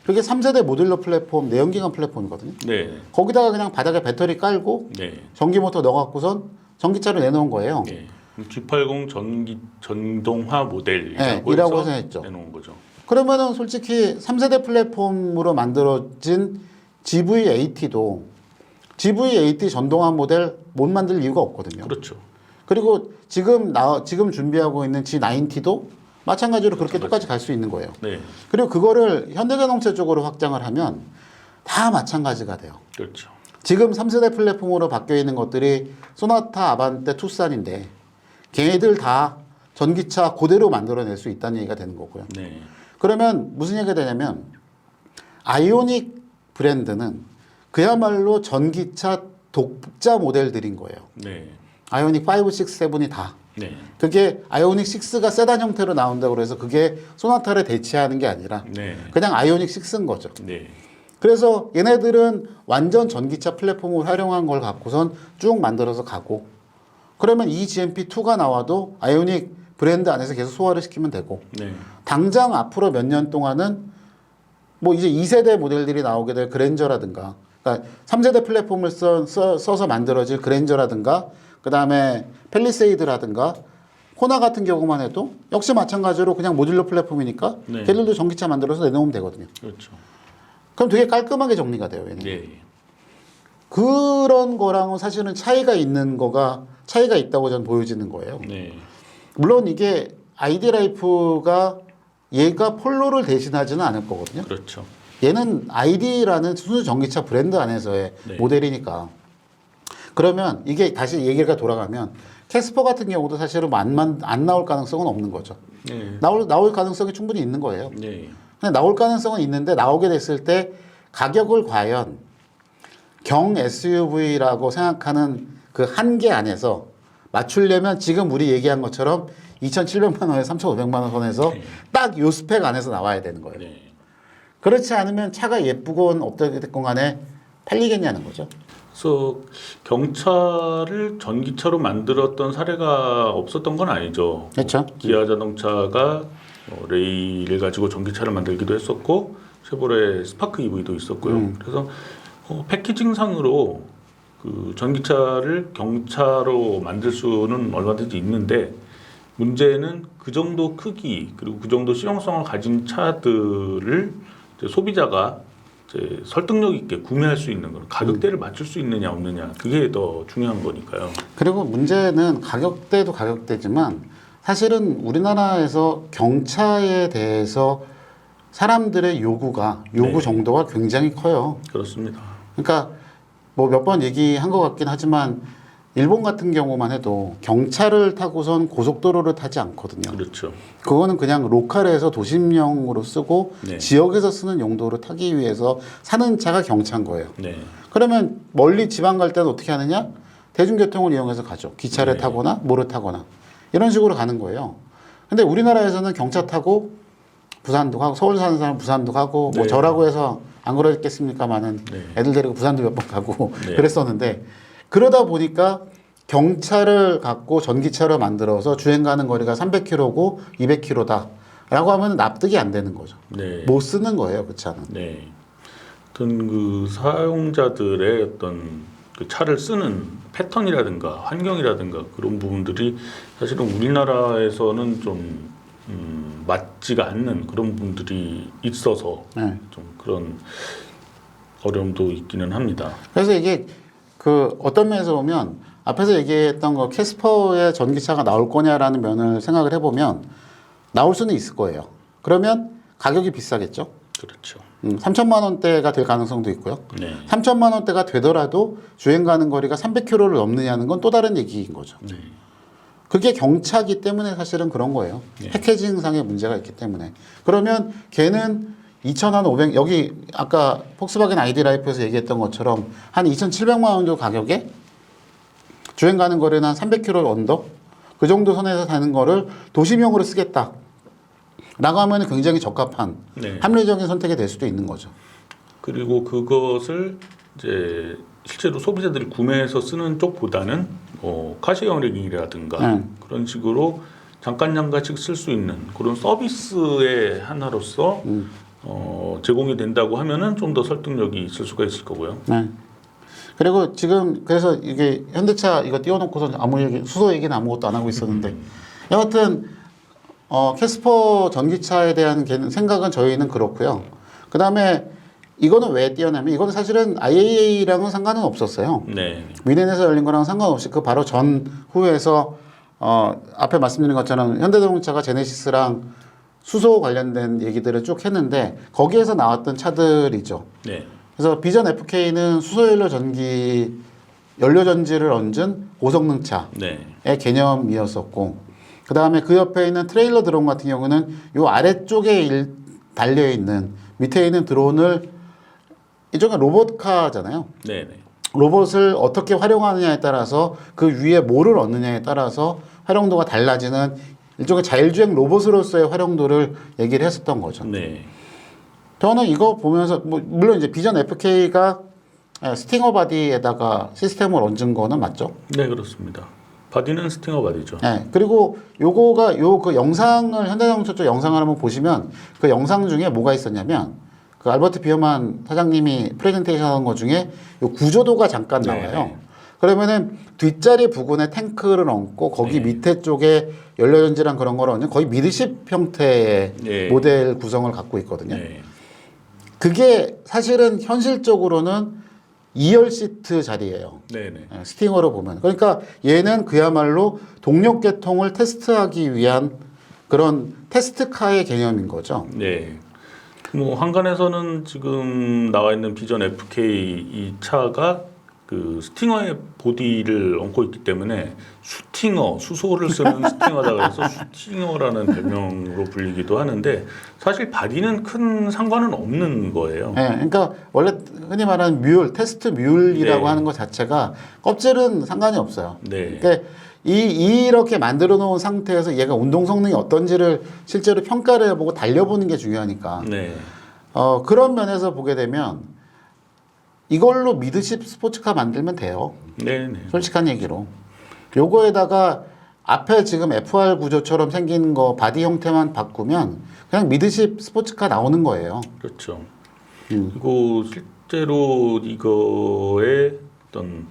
B: 그게 3세대 모듈러 플랫폼, 내연기관 플랫폼이거든요.
A: 네.
B: 거기다가 그냥 바닥에 배터리 깔고
A: 네.
B: 전기 모터 넣어갖고선 전기차로 내놓은 거예요.
A: 네. G80 전동화 모델이라고
B: 네, 이라고 해서 했죠.
A: 내놓은 거죠.
B: 그러면은 솔직히 3세대 플랫폼으로 만들어진 GV80도 GV80 전동화 모델 못 만들 이유가 없거든요.
A: 그렇죠.
B: 그리고 지금 준비하고 있는 G90도 마찬가지로 그렇게 똑같이 갈 수 있는 거예요.
A: 네.
B: 그리고 그거를 현대자동차 쪽으로 확장을 하면 다 마찬가지가 돼요.
A: 그렇죠.
B: 지금 3세대 플랫폼으로 바뀌어 있는 것들이 소나타, 아반떼, 투싼인데 걔네들 다 전기차 그대로 만들어낼 수 있다는 얘기가 되는 거고요.
A: 네.
B: 그러면 무슨 얘기가 되냐면 아이오닉 브랜드는 그야말로 전기차 독자 모델들인 거예요.
A: 네.
B: 아이오닉 5, 6, 7이 다.
A: 네.
B: 그게 아이오닉 6가 세단 형태로 나온다고 그래서 그게 소나타를 대체하는 게 아니라
A: 네.
B: 그냥 아이오닉 6인 거죠.
A: 네.
B: 그래서 얘네들은 완전 전기차 플랫폼을 활용한 걸 갖고선 쭉 만들어서 가고, 그러면 이 GMP2가 나와도 아이오닉 브랜드 안에서 계속 소화를 시키면 되고,
A: 네.
B: 당장 앞으로 몇 년 동안은 뭐 이제 2세대 모델들이 나오게 될 그랜저라든가, 그러니까 3세대 플랫폼을 써서 만들어질 그랜저라든가, 그 다음에 펠리세이드라든가, 호나 같은 경우만 해도 역시 마찬가지로 그냥 모듈러 플랫폼이니까
A: 네.
B: 걔들도 전기차 만들어서 내놓으면 되거든요.
A: 그렇죠.
B: 그럼 되게 깔끔하게 정리가 돼요, 얘는.
A: 네.
B: 그런 거랑은 사실은 차이가 있는 거가 차이가 있다고 저는 보여지는 거예요.
A: 네.
B: 물론 이게 아이디 라이프가 얘가 폴로를 대신하지는 않을 거거든요.
A: 그렇죠.
B: 얘는 아이디라는 순수 전기차 브랜드 안에서의
A: 네.
B: 모델이니까. 그러면 이게 다시 얘기가 돌아가면 캐스퍼 같은 경우도 사실은 안 나올 가능성은 없는 거죠.
A: 네.
B: 나올 가능성이 충분히 있는 거예요.
A: 네.
B: 근데 나올 가능성은 있는데 나오게 됐을 때 가격을 과연 경 SUV라고 생각하는 그 한계 안에서 맞추려면 지금 우리 얘기한 것처럼 2,700만 원에서 3,500만 원 선에서
A: 네.
B: 딱 요 스펙 안에서 나와야 되는 거예요.
A: 네.
B: 그렇지 않으면 차가 예쁘건 어떻든 간에 팔리겠냐는 거죠.
A: 그래서 경차를 전기차로 만들었던 사례가 없었던 건 아니죠.
B: 그렇죠.
A: 기아 자동차가 레이를 가지고 전기차를 만들기도 했었고 쉐보레 스파크 EV도 있었고요. 그래서 패키징상으로 그 전기차를 경차로 만들 수는 얼마든지 있는데 문제는 그 정도 크기 그리고 그 정도 실용성을 가진 차들을 이제 소비자가 이제 설득력 있게 구매할 수 있는 건 가격대를 맞출 수 있느냐 없느냐 그게 더 중요한 거니까요.
B: 그리고 문제는 가격대도 가격대지만 사실은 우리나라에서 경차에 대해서 사람들의 요구
A: 네.
B: 정도가 굉장히 커요.
A: 그렇습니다.
B: 그러니까 뭐 몇 번 얘기한 것 같긴 하지만 일본 같은 경우만 해도 경차를 타고선 고속도로를 타지 않거든요.
A: 그렇죠.
B: 그거는 그냥 로컬에서 도심용으로 쓰고
A: 네.
B: 지역에서 쓰는 용도로 타기 위해서 사는 차가 경차인 거예요.
A: 네.
B: 그러면 멀리 지방 갈 때는 어떻게 하느냐? 대중교통을 이용해서 가죠. 기차를
A: 네.
B: 타거나 뭐를 타거나 이런 식으로 가는 거예요. 근데 우리나라에서는 경차 타고 부산도 가고 서울 사는 사람 부산도 가고 뭐
A: 네.
B: 저라고 해서 안 그러겠습니까마는
A: 네.
B: 애들 데리고 부산도 몇 번 가고
A: 네.
B: 그랬었는데 그러다 보니까 경차를 갖고 전기차로 만들어서 주행 가는 거리가 300km고 200km다 라고 하면 납득이 안 되는 거죠.
A: 네.
B: 못 쓰는 거예요, 그 차는.
A: 네. 어떤 그 사용자들의 어떤 그 차를 쓰는 패턴이라든가 환경이라든가 그런 부분들이 사실은 우리나라에서는 좀 맞지가 않는 그런 부분들이 있어서
B: 네.
A: 좀 그런 어려움도 있기는 합니다.
B: 그래서 이게 그 어떤 면에서 보면 앞에서 얘기했던 거 캐스퍼의 전기차가 나올 거냐라는 면을 생각을 해보면 나올 수는 있을 거예요. 그러면 가격이 비싸겠죠.
A: 그렇죠.
B: 3천만 원대가 될 가능성도 있고요.
A: 네.
B: 3천만 원대가 되더라도 주행 가는 거리가 300km를 넘느냐는 건 또 다른 얘기인 거죠.
A: 네.
B: 그게 경차기 때문에 사실은 그런 거예요.
A: 네.
B: 패키징상의 문제가 있기 때문에. 그러면 걔는 2,500 여기 아까 폭스바겐 아이디 라이프에서 얘기했던 것처럼 한 2,700만 원 정도 가격에 주행 가는 거리는 한 300km 언더 그 정도 선에서 사는 거를 도심용으로 쓰겠다. 라고 하면 굉장히 적합한
A: 네.
B: 합리적인 선택이 될 수도 있는 거죠.
A: 그리고 그것을 이제 실제로 소비자들이 구매해서 쓰는 쪽보다는 카시어링이라든가 그런 식으로 잠깐씩 쓸 수 있는 그런 서비스의 하나로서 제공이 된다고 하면은 좀 더 설득력이 있을 수가 있을 거고요.
B: 네. 그리고 지금 그래서 이게 현대차 이거 띄워놓고서 아무 얘기 수소 얘기는 아무것도 안 하고 있었는데 여하튼 캐스퍼 전기차에 대한 생각은 저희는 그렇고요. 그 다음에 이거는 왜 띄어냐면 이거는 사실은 IAA랑은 상관은 없었어요.
A: 네.
B: 미넨에서 열린 거랑 상관없이 그 바로 전후에서 앞에 말씀드린 것처럼 현대자동차가 제네시스랑 수소 관련된 얘기들을 쭉 했는데 거기에서 나왔던 차들이죠.
A: 네.
B: 그래서 비전 FK는 수소연료 전기 연료전지를 얹은 고성능차의
A: 네.
B: 개념이었었고 그 다음에 그 옆에 있는 트레일러 드론 같은 경우는 요 아래쪽에 달려 있는 밑에 있는 드론을 이쪽은 로봇카잖아요.
A: 네. 네.
B: 로봇을 어떻게 활용하느냐에 따라서 그 위에 뭐를 얻느냐에 따라서 활용도가 달라지는 일종의 자율주행 로봇으로서의 활용도를 얘기를 했었던 거죠.
A: 네.
B: 저는 이거 보면서 물론 이제 비전 FK가 스팅어 바디에다가 시스템을 얹은 거는 맞죠?
A: 네, 그렇습니다. 바디는 스팅어 바디죠.
B: 네. 그리고 요거가 그 영상을 현대자동차 쪽 영상을 한번 보시면 그 영상 중에 뭐가 있었냐면 그 알버트 비어만 사장님이 프레젠테이션 한 것 중에 요 구조도가 잠깐 나와요.
A: 네.
B: 그러면은 뒷자리 부분에 탱크를 얹고 거기
A: 네.
B: 밑에 쪽에 연료전지랑 그런 거를 얹은 거의 미드십 형태의
A: 네.
B: 모델 구성을 갖고 있거든요.
A: 네.
B: 그게 사실은 현실적으로는 2열 시트 자리예요.
A: 네네.
B: 스팅어로 보면. 그러니까 얘는 그야말로 동력 계통을 테스트하기 위한 그런 테스트카의 개념인 거죠.
A: 네. 뭐 한간에서는 지금 나와 있는 비전 FK 이 차가 그 스팅어의 보디를 얹고 있기 때문에 수팅어, 수소를 쓰는 스팅어다 그래서 수팅어라는 별명으로 불리기도 하는데 사실 바디는 큰 상관은 없는 거예요.
B: 네, 그러니까 원래 흔히 말하는 뮬, 테스트 뮬이라고
A: 네.
B: 하는 것 자체가 껍질은 상관이 없어요.
A: 네.
B: 그러니까 이렇게 만들어 놓은 상태에서 얘가 운동 성능이 어떤지를 실제로 평가를 해보고 달려보는 게 중요하니까.
A: 네.
B: 그런 면에서 보게 되면 이걸로 미드십 스포츠카 만들면 돼요.
A: 네. 네.
B: 솔직한 얘기로. 요거에다가 앞에 지금 FR 구조처럼 생긴 거 바디 형태만 바꾸면 그냥 미드십 스포츠카 나오는 거예요.
A: 그렇죠. 그리고 실제로 이거의 어떤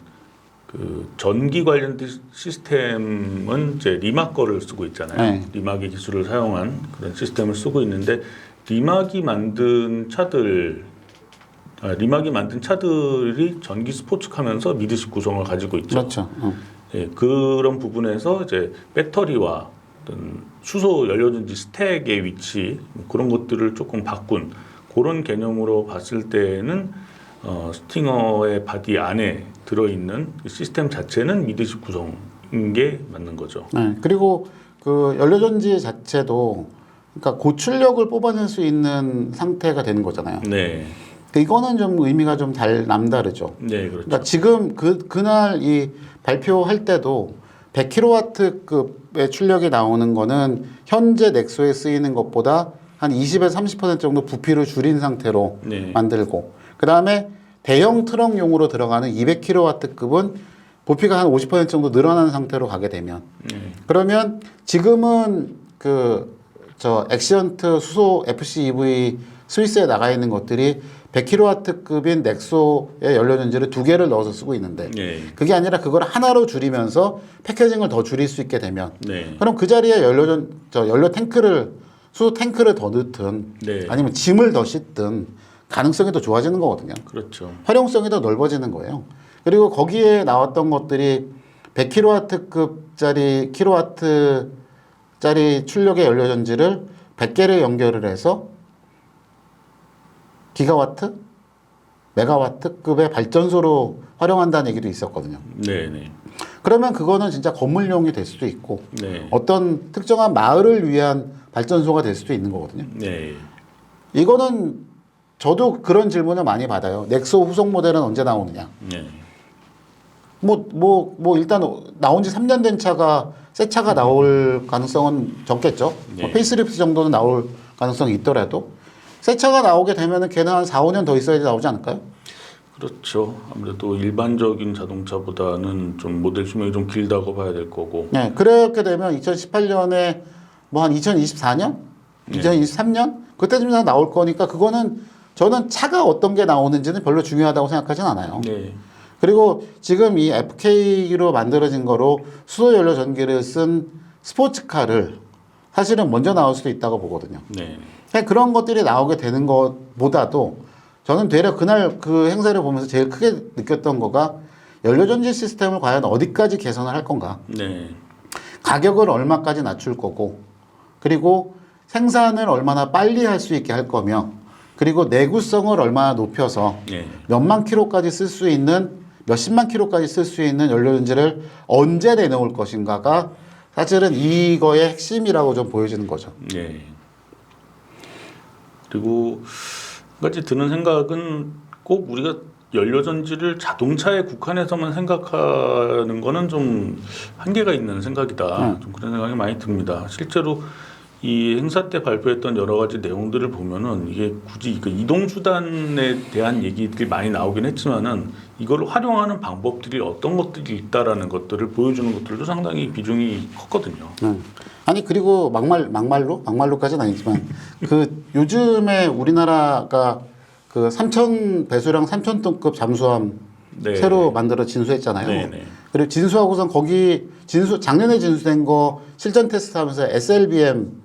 A: 그 전기 관련 시스템은 이제 리막 거를 쓰고 있잖아요.
B: 네.
A: 리막의 기술을 사용한 그런 시스템을 쓰고 있는데 리막이 만든 차들이 전기 스포츠카면서 미드십 구성을 가지고 있죠.
B: 그렇죠.
A: 예, 그런 부분에서 이제 배터리와 어떤 수소 연료전지 스택의 위치 뭐 그런 것들을 조금 바꾼 그런 개념으로 봤을 때는 스팅어의 바디 안에 들어있는 그 시스템 자체는 미드십 구성인 게 맞는 거죠.
B: 네. 그리고 그 연료전지 자체도 그러니까 고출력을 뽑아낼 수 있는 상태가 되는 거잖아요.
A: 네,
B: 이거는 좀 의미가 좀 남다르죠.
A: 네, 그렇죠.
B: 그러니까 지금 그날 이 발표할 때도 100kW급의 출력이 나오는 거는 현재 넥소에 쓰이는 것보다 한 20에서 30% 정도 부피를 줄인 상태로
A: 네.
B: 만들고 그 다음에 대형 트럭용으로 들어가는 200kW급은 부피가 한 50% 정도 늘어난 상태로 가게 되면 그러면 지금은 저 액시언트 수소 FC EV 스위스에 나가 있는 것들이 100kW급인 넥소의 연료전지를 2개를 넣어서 쓰고 있는데
A: 네,
B: 그게 아니라 그걸 하나로 줄이면서 패키징을 더 줄일 수 있게 되면
A: 네,
B: 그럼 그 자리에 연료 탱크를 수소 탱크를 더 넣든
A: 네,
B: 아니면 짐을 더 싣든 가능성이 더 좋아지는 거거든요.
A: 그렇죠.
B: 활용성이 더 넓어지는 거예요. 그리고 거기에 나왔던 것들이 100kW급짜리 킬로와트짜리 출력의 연료전지를 100개를 연결을 해서 기가와트, 메가와트급의 발전소로 활용한다는 얘기도 있었거든요.
A: 네, 네,
B: 그러면 그거는 진짜 건물용이 될 수도 있고
A: 네,
B: 어떤 특정한 마을을 위한 발전소가 될 수도 있는 거거든요.
A: 네,
B: 이거는 저도 그런 질문을 많이 받아요. 넥소 후속 모델은 언제 나오느냐?
A: 네,
B: 일단 나온 지 3년 된 차가 새 차가 나올 가능성은 적겠죠.
A: 네.
B: 페이스리프트 정도는 나올 가능성이 있더라도 새 차가 나오게 되면은 걔는 한 4, 5년 더 있어야지 나오지 않을까요?
A: 그렇죠. 아무래도 일반적인 자동차보다는 좀 모델 수명이 좀 길다고 봐야 될 거고.
B: 네, 그렇게 되면 2018년에 뭐 한 2024년? 2023년? 그때쯤 나올 거니까 그거는 저는 차가 어떤 게 나오는지는 별로 중요하다고 생각하진 않아요.
A: 네,
B: 그리고 지금 이 FK로 만들어진 거로 수소 연료 전기를 쓴 스포츠카를 사실은 먼저 나올 수도 있다고 보거든요.
A: 네,
B: 그런 것들이 나오게 되는 것보다도 저는 되려 그날 그 행사를 보면서 제일 크게 느꼈던 거가 연료전지 시스템을 과연 어디까지 개선을 할 건가?
A: 네,
B: 가격을 얼마까지 낮출 거고, 그리고 생산을 얼마나 빨리 할 수 있게 할 거며, 그리고 내구성을 얼마나 높여서
A: 네,
B: 몇만 킬로까지 쓸 수 있는, 몇십만 킬로까지 쓸 수 있는 연료전지를 언제 내놓을 것인가가 사실은 이거의 핵심이라고 좀 보여지는 거죠.
A: 네. 그리고 한 가지 드는 생각은 꼭 우리가 연료전지를 자동차에 국한해서만 생각하는 거는 좀 한계가 있는 생각이다. 좀 그런 생각이 많이 듭니다. 실제로 이 행사 때 발표했던 여러 가지 내용들을 보면은 이게 굳이 그 이동 수단에 대한 얘기들이 많이 나오긴 했지만은 이걸 활용하는 방법들이 어떤 것들이 있다라는 것들을 보여주는 것들도 상당히 비중이 컸거든요.
B: 아니 그리고 막말로까지는 아니지만 그 요즘에 우리나라가 그 3,000 배수량 3,000톤급 잠수함
A: 네.
B: 새로 만들어 진수했잖아요.
A: 네네.
B: 그리고 진수하고선 거기 작년에 진수된 거 실전 테스트하면서 SLBM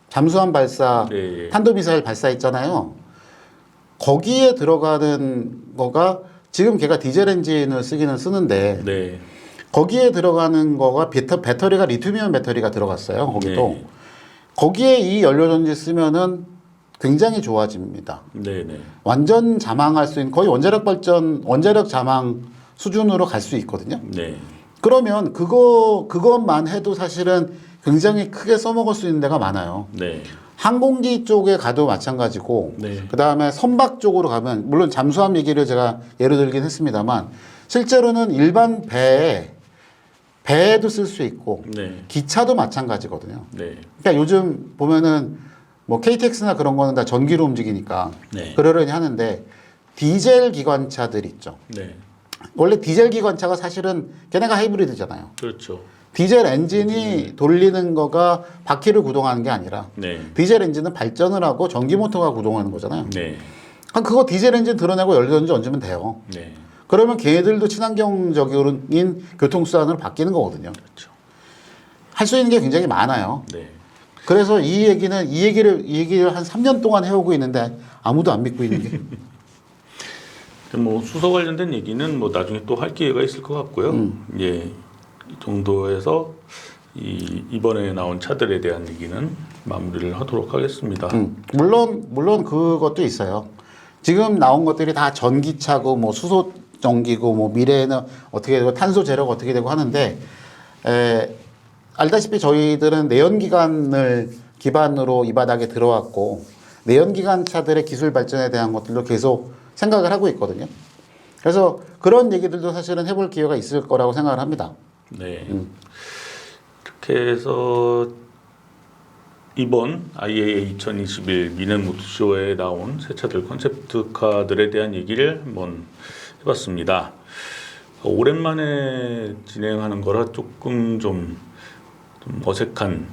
B: 잠수함 발사
A: 네.
B: 탄도미사일 발사했잖아요. 거기에 들어가는 거가 지금 걔가 디젤 엔진을 쓰기는 쓰는데
A: 네.
B: 거기에 들어가는 거가 배터리가 리튬이온 배터리가 들어갔어요. 거기도.
A: 네.
B: 거기에 이 연료전지 쓰면은 굉장히 좋아집니다.
A: 네, 네.
B: 완전 자망할 수 있는 거의 원자력 자망 수준으로 갈 수 있거든요.
A: 네.
B: 그러면 그것만 해도 사실은 굉장히 크게 써먹을 수 있는 데가 많아요.
A: 네.
B: 항공기 쪽에 가도 마찬가지고,
A: 네.
B: 그 다음에 선박 쪽으로 가면, 물론 잠수함 얘기를 제가 예로 들긴 했습니다만, 실제로는 일반 배에도 쓸 수 있고,
A: 네.
B: 기차도 마찬가지거든요.
A: 네.
B: 그러니까 요즘 보면은 뭐 KTX나 그런 거는 다 전기로 움직이니까
A: 네.
B: 그러려니 하는데, 디젤 기관차들 있죠.
A: 네.
B: 원래 디젤 기관차가 사실은 걔네가 하이브리드잖아요.
A: 그렇죠.
B: 디젤 엔진이 돌리는 거가 바퀴를 구동하는 게 아니라
A: 네.
B: 디젤 엔진은 발전을 하고 전기 모터가 구동하는 거잖아요.
A: 네.
B: 그거 디젤 엔진 드러내고 연료전지 얹으면 돼요.
A: 네.
B: 그러면 걔네들도 친환경적인 교통수단으로 바뀌는 거거든요.
A: 그렇죠.
B: 할 수 있는 게 굉장히 많아요.
A: 네.
B: 그래서 이 얘기를 한 3년 동안 해오고 있는데 아무도 안 믿고 있는 게.
A: 뭐 수소 관련된 얘기는 뭐 나중에 또 할 기회가 있을 것 같고요. 예. 이 정도에서 이번에 나온 차들에 대한 얘기는 마무리를 하도록 하겠습니다.
B: 물론 그것도 있어요. 지금 나온 것들이 다 전기차고 뭐 수소 전기고 뭐 미래에는 어떻게 되고 탄소 제로가 어떻게 되고 하는데 알다시피 저희들은 내연기관을 기반으로 이 바닥에 들어왔고 내연기관 차들의 기술 발전에 대한 것들도 계속 생각을 하고 있거든요. 그래서 그런 얘기들도 사실은 해볼 기회가 있을 거라고 생각을 합니다.
A: 네. 이렇게 해서 이번 IAA 2021 미넨 모터쇼에 나온 새 차들 컨셉트카들에 대한 얘기를 한번 해봤습니다. 오랜만에 진행하는 거라 조금 좀 어색한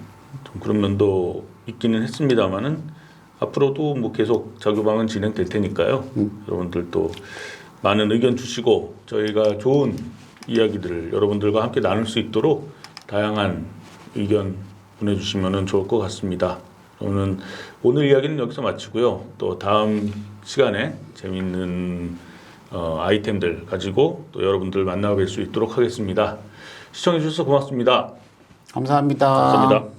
A: 좀 그런 면도 있기는 했습니다만은 앞으로도 뭐 계속 자교방은 진행될 테니까요. 여러분들 또 많은 의견 주시고 저희가 좋은 이야기들을 여러분들과 함께 나눌 수 있도록 다양한 의견 보내주시면 좋을 것 같습니다. 저는 오늘 이야기는 여기서 마치고요. 또 다음 시간에 재미있는 아이템들 가지고 또 여러분들 만나 뵐 수 있도록 하겠습니다. 시청해 주셔서 고맙습니다.
B: 감사합니다.
A: 감사합니다.